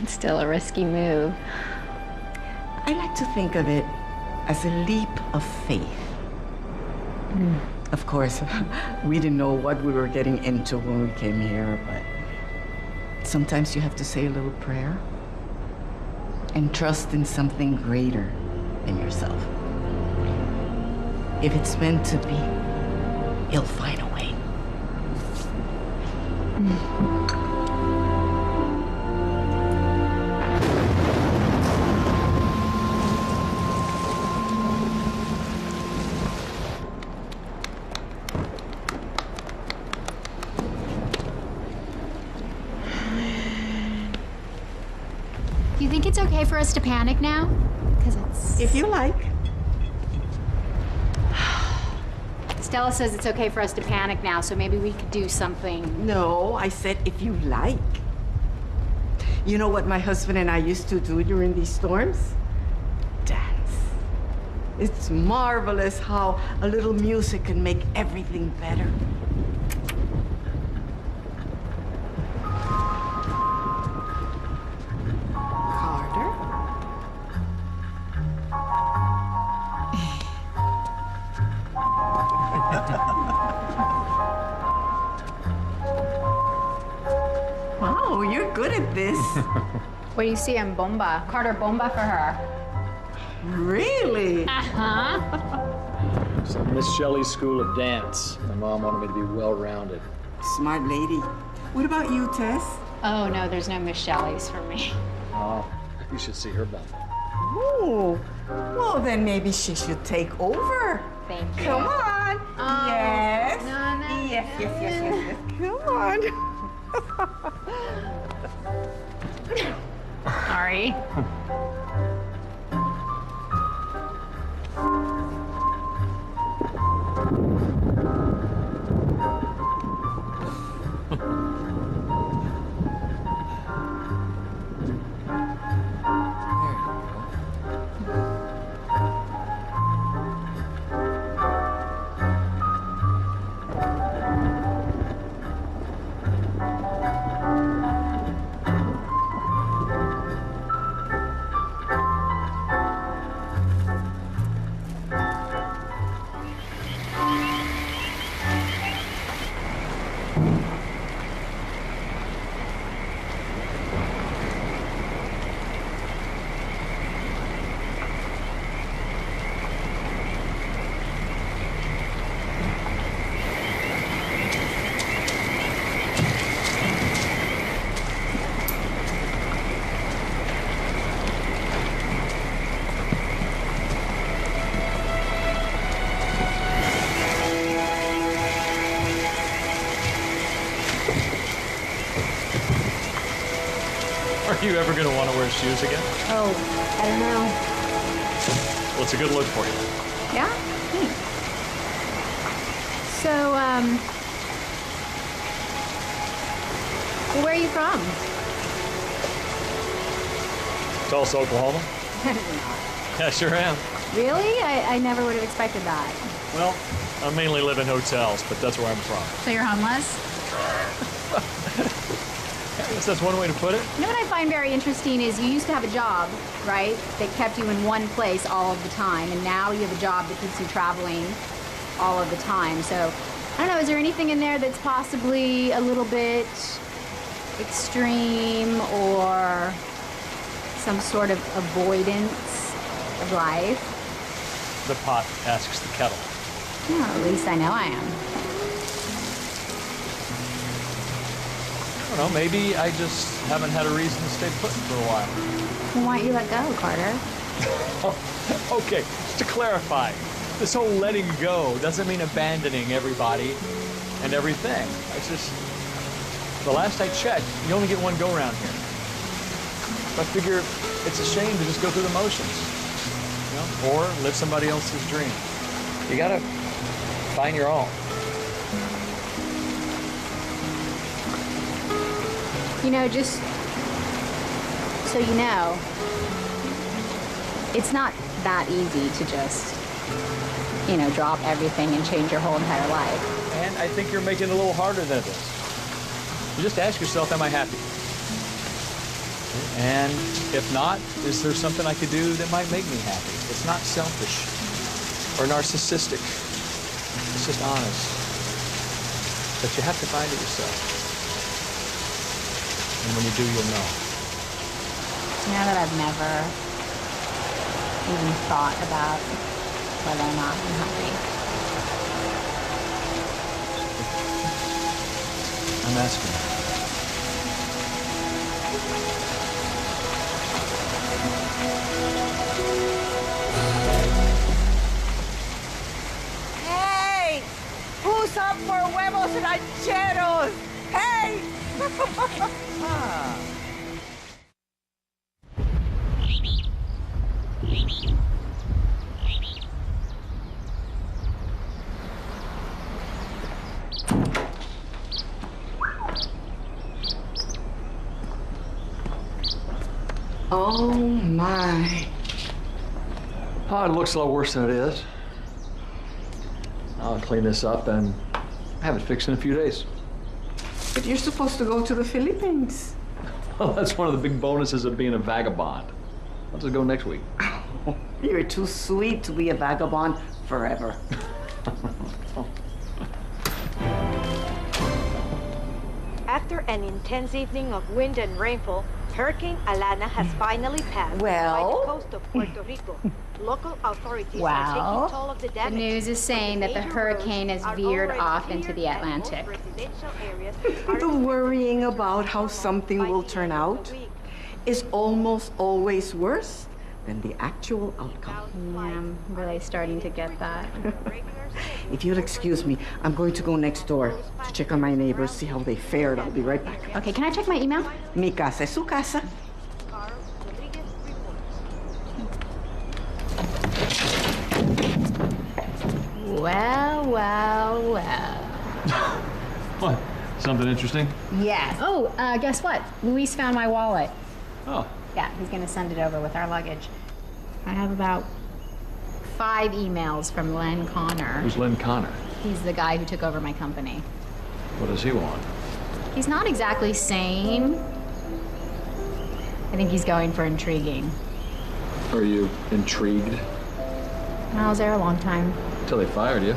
Still a risky move. I like to think of it as a leap of faith. Of course, we didn't know what we were getting into when we came here, but sometimes you have to say a little prayer and trust in something greater than yourself. If it's meant to be, you'll find a way. Do you think it's okay for us to panic now? Because it's... If you like. Stella says it's okay for us to panic now, so maybe we could do something. No, I said if you like. You know what my husband and I used to do during these storms? Dance. It's marvelous how a little music can make everything better. Carter? Wow, you're good at this. What do you see in Bomba? Carter, Bomba for her. Really? Uh-huh. So Miss Shelley's School of Dance. My mom wanted me to be well-rounded. Smart lady. What about you, Tess? Oh, no, there's no Miss Shelley's for me. Oh, you should see her bum. Oh, well then maybe she should take over. Thank you. Come on. Oh, Yes. no, no, Yes, yes, yes, yes, yes. Come on. Sorry. Are you ever going to want to wear shoes again? Oh, I don't know. Well, it's a good look for you. Yeah? Thanks. So, where are you from? Tulsa, Oklahoma? Yeah, sure am. Really? I never would have expected that. Well, I mainly live in hotels, but that's where I'm from. So you're homeless? I guess that's one way to put it. You know what I find very interesting is you used to have a job, right, that kept you in one place all of the time, and now you have a job that keeps you traveling all of the time. So, I don't know, is there anything in there that's possibly a little bit extreme or some sort of avoidance of life? The pot asks the kettle. Well, at least I know I am. I don't know, maybe I just haven't had a reason to stay put for a while. Well, why don't you let go, Carter? Okay, just to clarify, this whole letting go doesn't mean abandoning everybody and everything. It's just, the last I checked, you only get one go-round here. So I figure it's a shame to just go through the motions, you know, or live somebody else's dream. You gotta find your own. You know, just so you know, it's not that easy to just, you know, drop everything and change your whole entire life. And I think you're making it a little harder than it is. You just ask yourself, am I happy? And if not, is there something I could do that might make me happy? It's not selfish or narcissistic. It's just honest. But you have to find it yourself. And when you do, you'll know. You know that I've never even thought about whether or not I'm happy. I'm asking you. Hey! Who's up for huevos rancheros? Hey! Oh my. Oh, it looks a lot worse than it is. I'll clean this up and have it fixed in a few days. But you're supposed to go to the Philippines. Well, that's one of the big bonuses of being a vagabond. I'll just go next week. You're too sweet to be a vagabond forever. After an intense evening of wind and rainfall, Hurricane Alana has finally passed by Well? the coast of Puerto Rico. Local authorities are Well, taking toll of the the damage. news is saying that the hurricane has veered off into the Atlantic. The worrying about how something will turn out is almost always worse than the actual outcome. Yeah, I'm really starting to get that. If you'll excuse me, I'm going to go next door to check on my neighbors, see how they fared. I'll be right back. Okay, can I check my email? Mi casa es su casa. Well, well, well. What? Something interesting? Yes. Oh, guess what? Luis found my wallet. Oh. Yeah, he's gonna send it over with our luggage. I have about 5 emails from Len Connor. Who's Len Connor? He's the guy who took over my company. What does he want? He's not exactly sane. I think he's going for intriguing. Are you intrigued? I was there a long time. Until they fired you.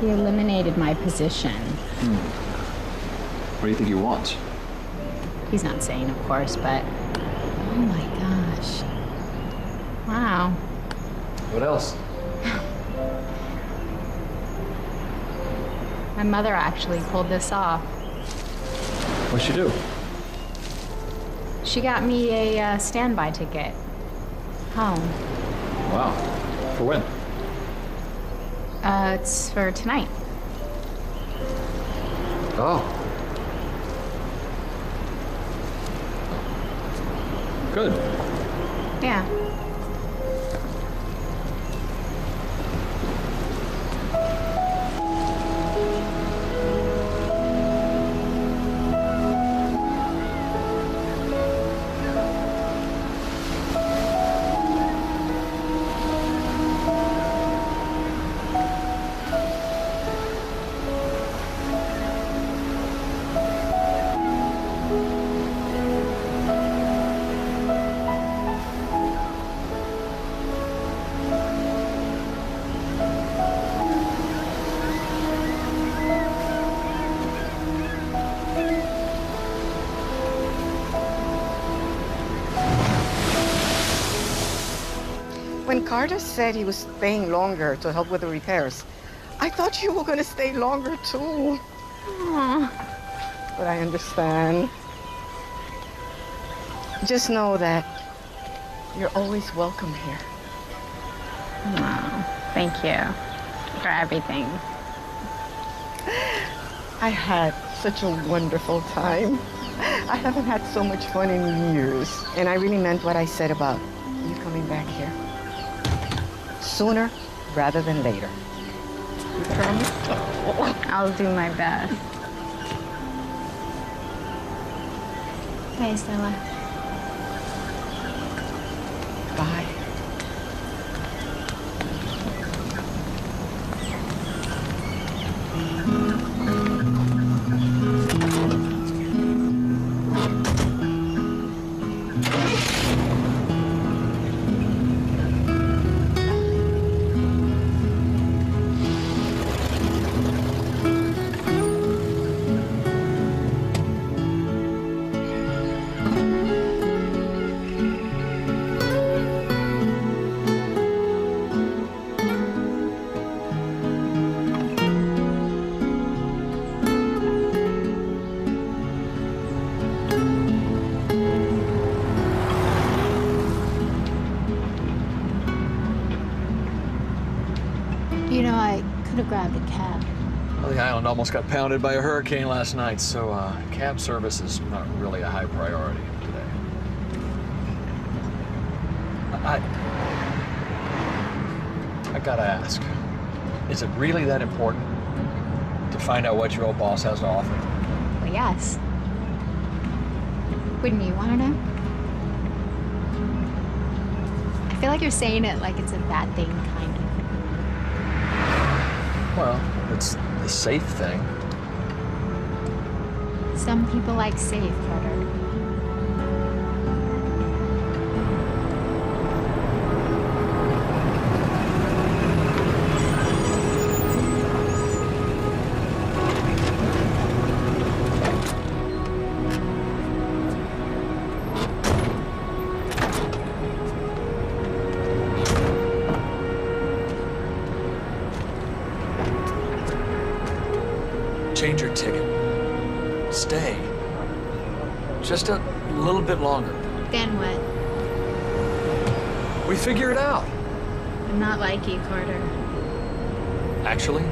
He eliminated my position. What do you think he wants? He's not sane, of course, but oh my gosh. Wow. What else? My mother actually pulled this off. What'd she do? She got me a standby ticket home. Wow. For when? It's for tonight. Oh. Good. Yeah. When Carter said he was staying longer to help with the repairs, I thought you were going to stay longer too. But I understand. Just know that you're always welcome here. Wow. Thank you for everything. I had such a wonderful time. I haven't had so much fun in years. And I really meant what I said about you coming back here. Sooner rather than later. You promise? I'll do my best. Hey, Stella. Bye. You know, I could have grabbed a cab. Well, the island almost got pounded by a hurricane last night, so cab service is not really a high priority today. I gotta ask, is it really that important to find out what your old boss has to offer? Well, yes. Wouldn't you want to know? I feel like you're saying it like it's a bad thing, kind of. Well, it's the safe thing. Some people like safe, Carter. Change your ticket. Stay. Just a little bit longer. Then what? We figure it out. I'm not like you, Carter. Actually,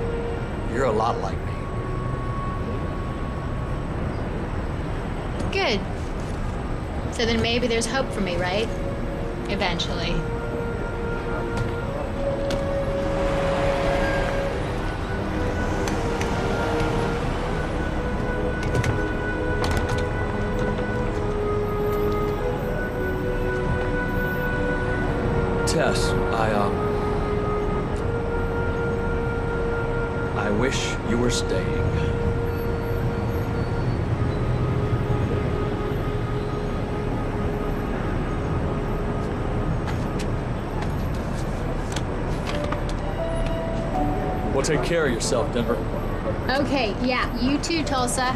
you're a lot like me. Good. So then maybe there's hope for me, right? Eventually. Tess, I wish you were staying. Well, take care of yourself, Denver. Okay, yeah, you too, Tulsa.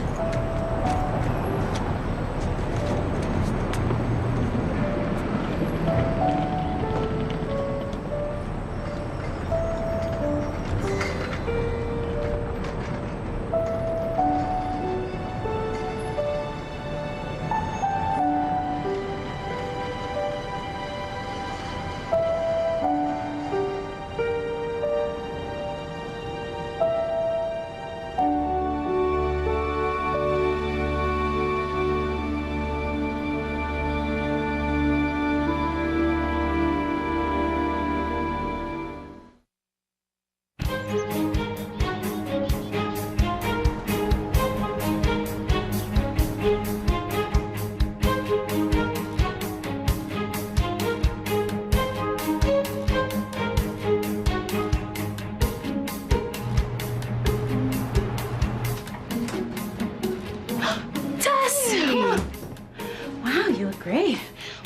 Great.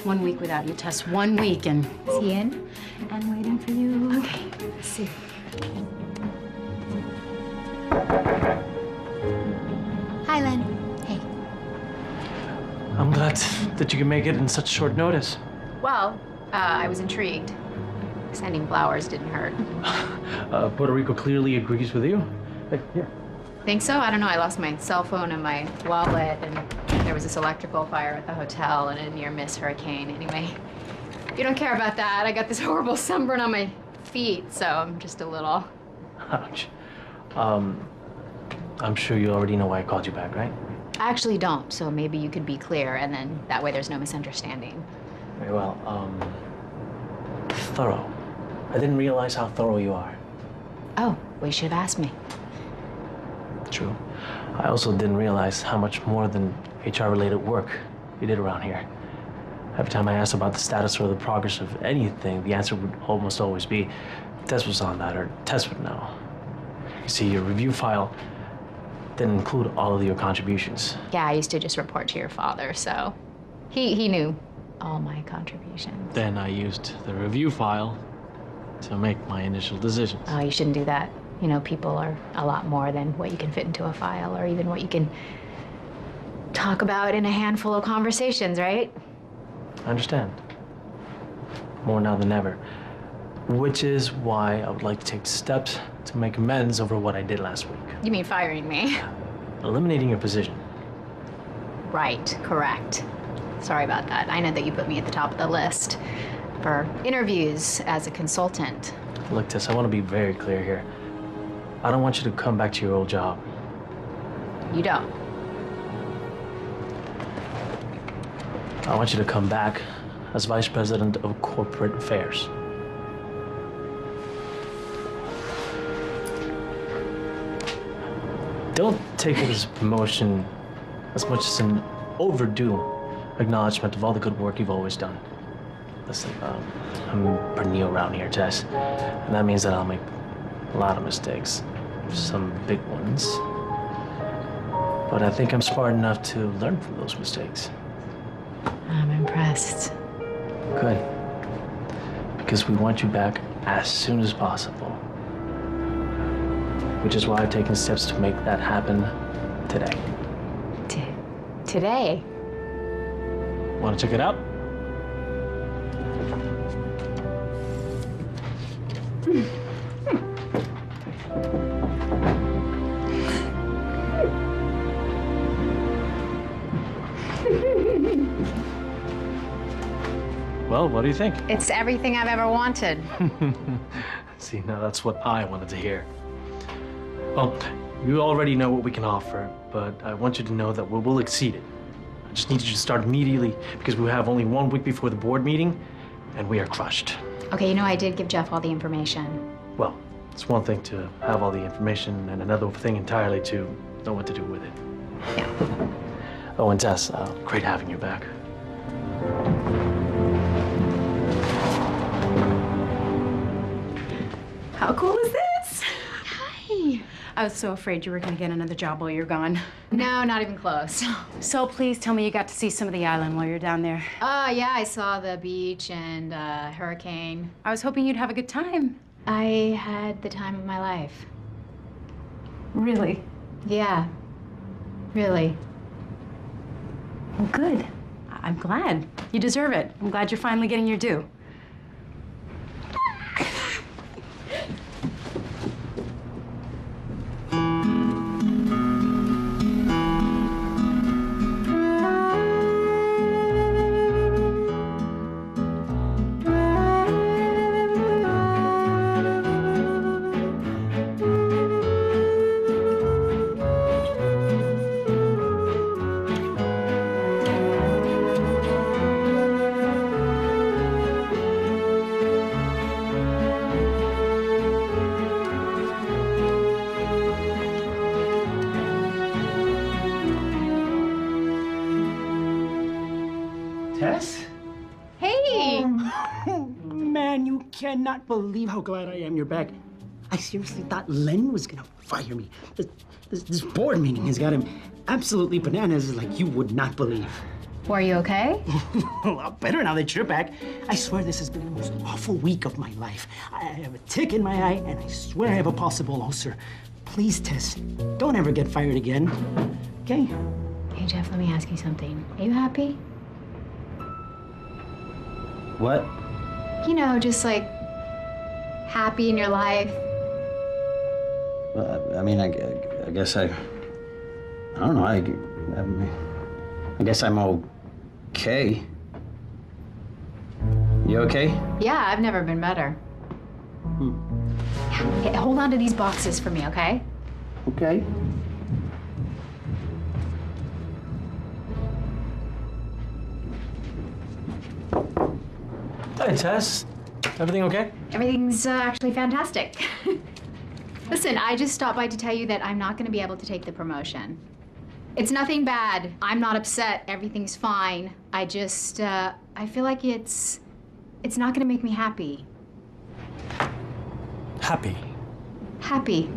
1 week without you, Tess. 1 week, and is he in? I'm waiting for you. Okay, let's see. Hi, Len. Hey. I'm glad that you can make it in such short notice. Well, I was intrigued. Sending flowers didn't hurt. Puerto Rico clearly agrees with you. Here. Think so? I don't know. I lost my cell phone and my wallet, and there was this electrical fire at the hotel and a near-miss hurricane. Anyway, you don't care about that. I got this horrible sunburn on my feet, so I'm just a little... Ouch. I'm sure you already know why I called you back, right? I actually don't, so maybe you could be clear, and then that way there's no misunderstanding. Very well. Thorough. I didn't realize how thorough you are. Oh, well, you should have asked me. True. I also didn't realize how much more than HR-related work you did around here. Every time I asked about the status or the progress of anything, the answer would almost always be, Tess was on that, or Tess would know. You see, your review file didn't include all of your contributions. Yeah, I used to just report to your father, so he knew all my contributions. Then I used the review file to make my initial decisions. Oh, you shouldn't do that. You know, people are a lot more than what you can fit into a file or even what you can talk about in a handful of conversations, right? I understand. More now than ever. Which is why I would like to take steps to make amends over what I did last week. You mean firing me? Eliminating your position. Right, correct. Sorry about that. I know that you put me at the top of the list for interviews as a consultant. Look, Tess, I want to be very clear here. I don't want you to come back to your old job. You don't. I want you to come back as Vice President of Corporate Affairs. Don't take this promotion as much as an overdue acknowledgement of all the good work you've always done. Listen, I'm pretty new around here, Tess, and that means that I'll make a lot of mistakes, some big ones. But I think I'm smart enough to learn from those mistakes. I'm impressed. Good. Because we want you back as soon as possible. Which is why I've taken steps to make that happen today. Today? Want to check it out? Well, what do you think? It's everything I've ever wanted. See, now that's what I wanted to hear. Well, you already know what we can offer, but I want you to know that we will exceed it. I just need you to start immediately because we have only 1 week before the board meeting, and we are crushed. Okay, you know, I did give Jeff all the information. Well, it's one thing to have all the information and another thing entirely to know what to do with it. Yeah. Oh, and Tess, great having you back. How cool is this? Hi. I was so afraid you were going to get another job while you're gone. No, not even close. So please tell me you got to see some of the island while you're down there. Yeah, I saw the beach and hurricane. I was hoping you'd have a good time. I had the time of my life. Really? Yeah, really. Well, good. I'm glad. You deserve it. I'm glad you're finally getting your due. Tess? Hey! Man, you cannot believe how glad I am you're back. I seriously thought Len was gonna fire me. This board meeting has got him absolutely bananas like you would not believe. Were you okay? A lot better now that you're back. I swear this has been the most awful week of my life. I have a tick in my eye, and I swear I have a possible ulcer. Please, Tess, don't ever get fired again, okay? Hey, Jeff, let me ask you something. Are you happy? What? You know, just like happy in your life. Well, I mean, I guess I don't know. I guess I'm okay. You okay? Yeah, I've never been better. Hey, hold on to these boxes for me, okay? Okay. Hey, Tess. Everything okay? Everything's actually fantastic. Listen, I just stopped by to tell you that I'm not going to be able to take the promotion. It's nothing bad. I'm not upset. Everything's fine. I just, I feel like it's not going to make me happy. Happy. Happy.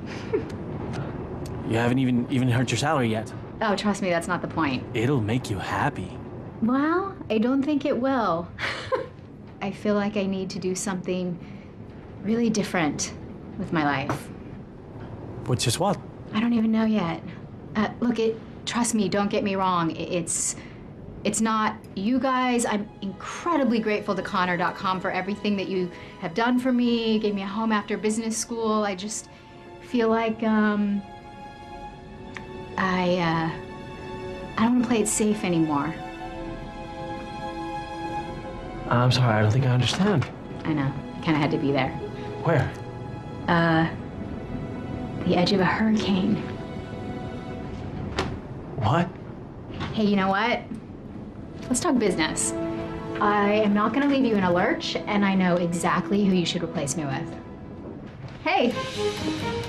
You haven't even hurt your salary yet. Oh, trust me, that's not the point. It'll make you happy. Well, I don't think it will. I feel like I need to do something really different with my life. Which is what? I don't even know yet. Look, trust me, don't get me wrong. It's not you guys. I'm incredibly grateful to Connor.com for everything that you have done for me. Gave me a home after business school. I just feel like I don't want to play it safe anymore. I'm sorry, I don't think I understand. I know. Kind of had to be there. Where? The edge of a hurricane. What? Hey, you know what? Let's talk business. I am not gonna leave you in a lurch, and I know exactly who you should replace me with. Hey,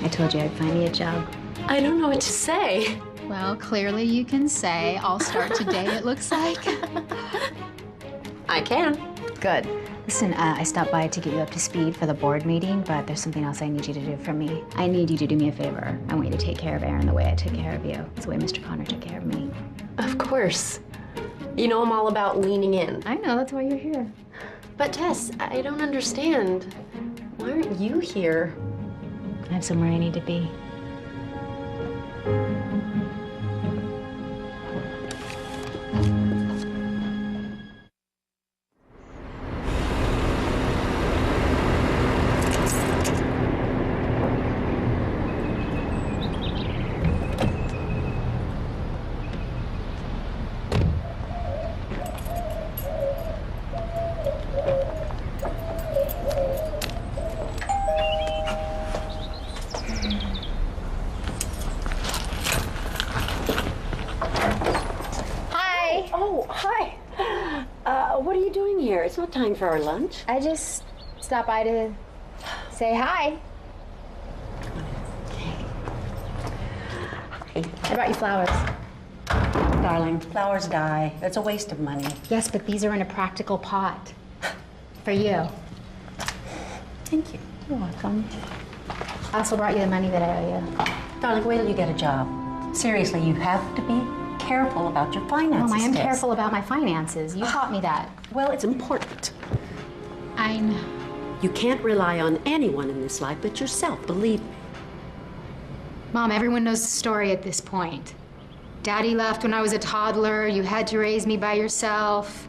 I told you I'd find you a job. I don't know what to say. Well, clearly you can say, I'll start today, it looks like. I can. Good. Listen, I stopped by to get you up to speed for the board meeting, but there's something else I need you to do for me. I need you to do me a favor. I want you to take care of Aaron the way I took care of you. It's the way Mr. Connor took care of me. Of course. You know I'm all about leaning in. I know, that's why you're here. But Tess, I don't understand. Why aren't you here? I have somewhere I need to be. Oh, hi. What are you doing here? It's not time for our lunch. I just stopped by to say hi. I brought you flowers. Darling, flowers die. That's a waste of money. Yes, but these are in a practical pot. For you. Thank you. You're welcome. I also brought you the money that I owe you. Darling, wait till you get a job. Seriously, you have to be careful about your finances. Mom, I am Tess. careful about my finances. You taught me that. Well, it's important. I know. You can't rely on anyone in this life but yourself, believe me. Mom, everyone knows the story at this point. Daddy left when I was a toddler. You had to raise me by yourself.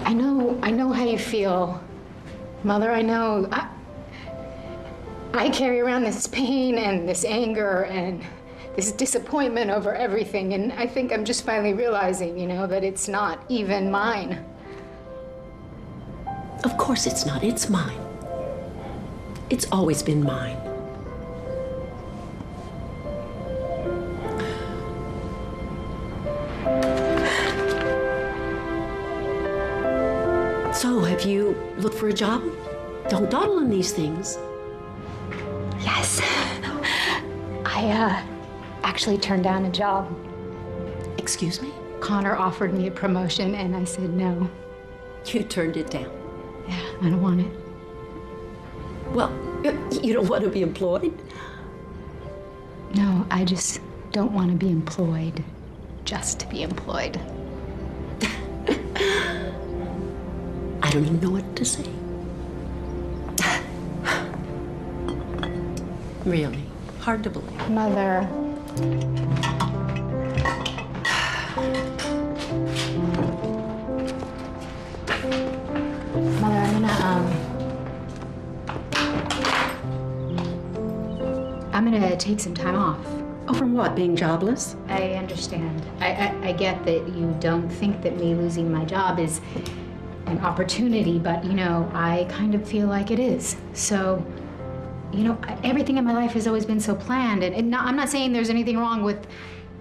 I know how you feel. Mother, I know. I carry around this pain and this anger and this disappointment over everything, and I think I'm just finally realizing, that it's not even mine. Of course it's not. It's mine. It's always been mine. So, have you looked for a job? Don't dawdle on these things. Yes. I actually turned down a job. Excuse me? Connor offered me a promotion and I said no. You turned it down? Yeah, I don't want it. Well, you don't want to be employed? No, I just don't want to be employed just to be employed. I don't even know what to say. Really, hard to believe. Mother. Mother, I'm gonna take some time off. Oh, from what, being jobless? I understand. I get that you don't think that me losing my job is an opportunity, but I kind of feel like it is. So, everything in my life has always been so planned, and I'm not saying there's anything wrong with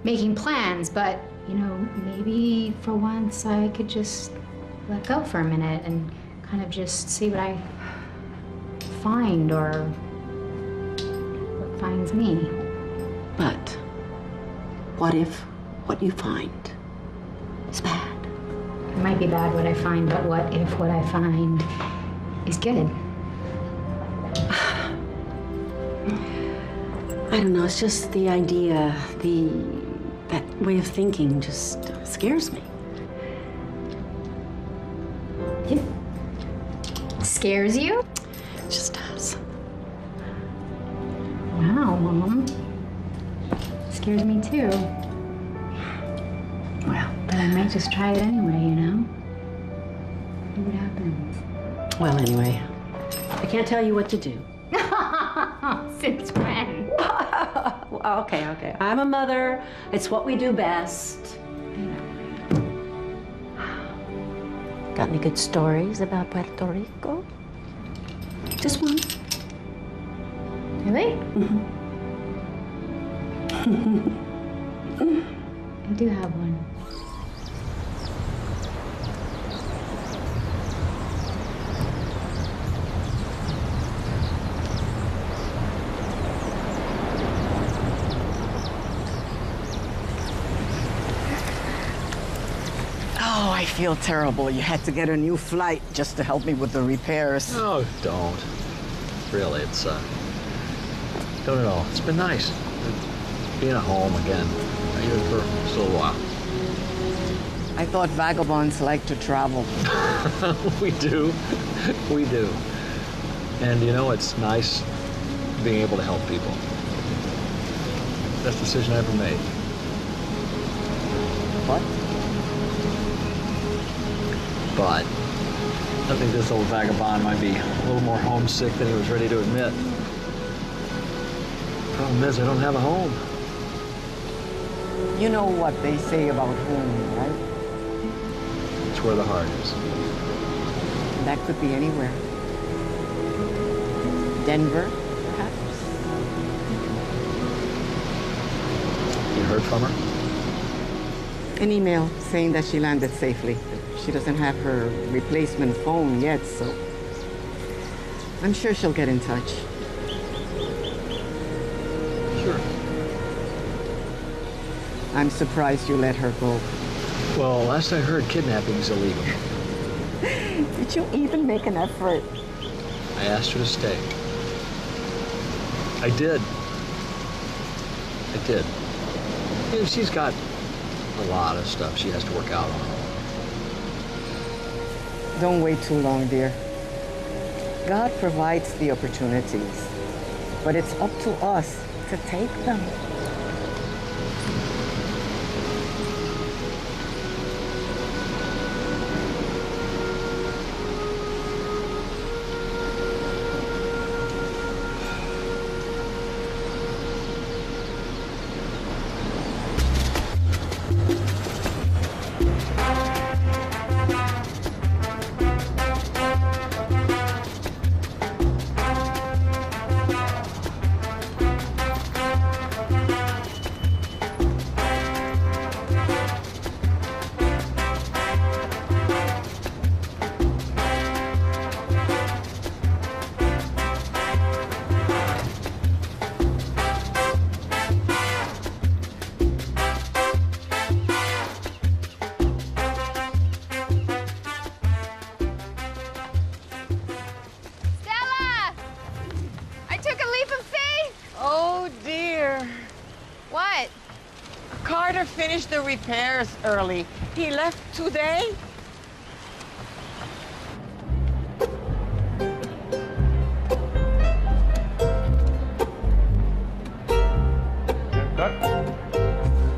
making plans, but maybe for once I could just let go for a minute and kind of just see what I find or what finds me. But what if what you find is bad? It might be bad what I find, but what if what I find is good? I don't know, it's just the idea, that way of thinking just scares me. It scares you? It just does. Wow, Mom. Scares me too. Well, but I might just try it anyway, See what happens. Well, anyway, I can't tell you what to do. Since when? Okay. I'm a mother. It's what we do best. Got Got any good stories about Puerto Rico? Just one. Really? I do have one. Oh, I feel terrible. You had to get a new flight just to help me with the repairs. No, don't. Really, it's, don't at all. It's been nice. Being at home again, even for just a little while. I thought vagabonds like to travel. We do. We do. And you know, it's nice being able to help people. Best decision I ever made. What? But I think this old vagabond might be a little more homesick than he was ready to admit. Problem is, I don't have a home. You know what they say about home, right? It's where the heart is. That could be anywhere. Denver, perhaps? You heard from her? An email saying that she landed safely. She doesn't have her replacement phone yet, so I'm sure she'll get in touch. Sure. I'm surprised you let her go. Well, last I heard, kidnapping is illegal. Did you even make an effort? I asked her to stay. I did. I did. You know, she's got a lot of stuff she has to work out on. Don't wait too long, dear. God provides the opportunities, but it's up to us to take them. Carter finished the repairs early. He left today.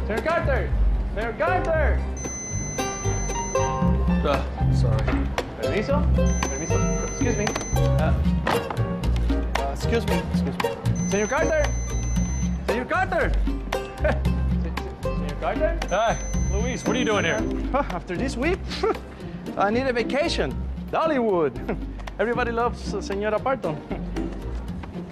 Señor Carter! Señor Carter! Sorry. Permiso? Permiso. Excuse me. Excuse me. Excuse me. Señor Carter! Señor Carter! Señor Carter? Hi, Luis, what are you doing here? After this week, I need a vacation. Dollywood. Everybody loves Señora Parton.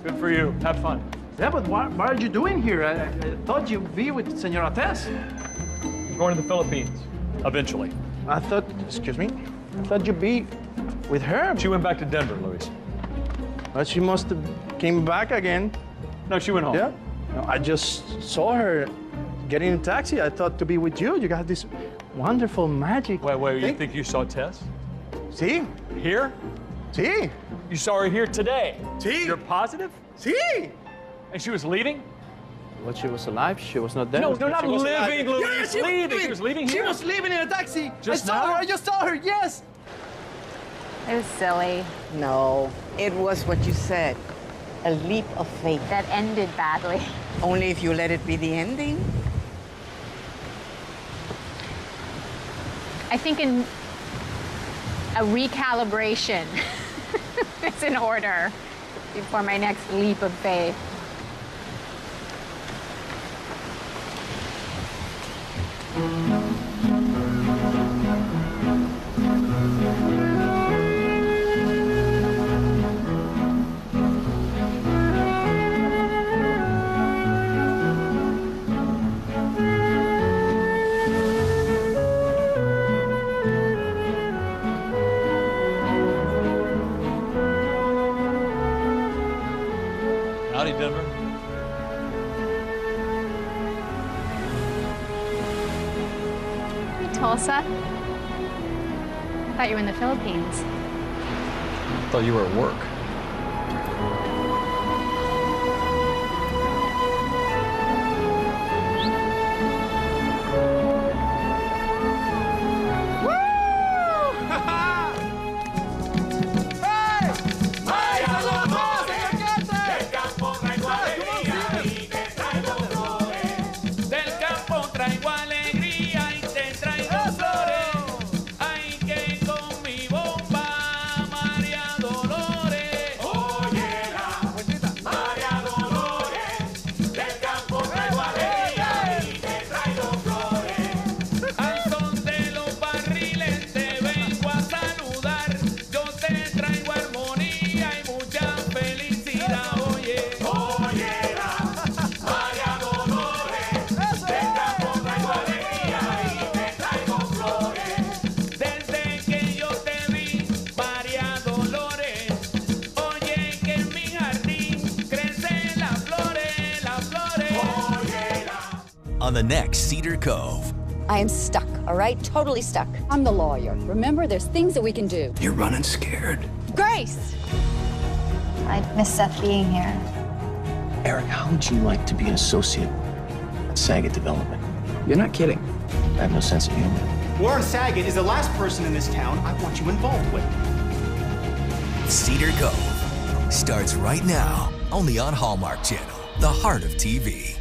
Good for you. Have fun. Yeah, but what are you doing here? I thought you'd be with Señora Tess. I'm going to the Philippines, eventually. I thought, excuse me, I thought you'd be with her. She went back to Denver, Luis. But she must have came back again. No, she went home. Yeah? No, I just saw her getting in a taxi. I thought to be with you. You got this wonderful magic. Wait, you think you saw Tess? See? Here? See? You saw her here today? See? You're positive? See? And she was leaving? Well, she was alive. She was not there. No, they're not She was living, alive. Louis. Yeah, She was leaving. She was leaving She here. was leaving in a taxi. Just I saw now? her. I just saw her. Yes. It was silly. No, it was what you said. A leap of faith. That ended badly. Only if you let it be the ending. I think a recalibration is in order before my next leap of faith. funny, Denver. Hey, Tulsa. I thought you were in the Philippines. Thought you were at work. On the next Cedar Cove. I am stuck, all right? Totally stuck. I'm the lawyer. Remember, there's things that we can do. You're running scared. Grace! I miss Seth being here. Eric, how would you like to be an associate at Saget Development? You're not kidding. I have no sense of humor. Warren Saget is the last person in this town I want you involved with. Cedar Cove starts right now, only on Hallmark Channel, the heart of TV.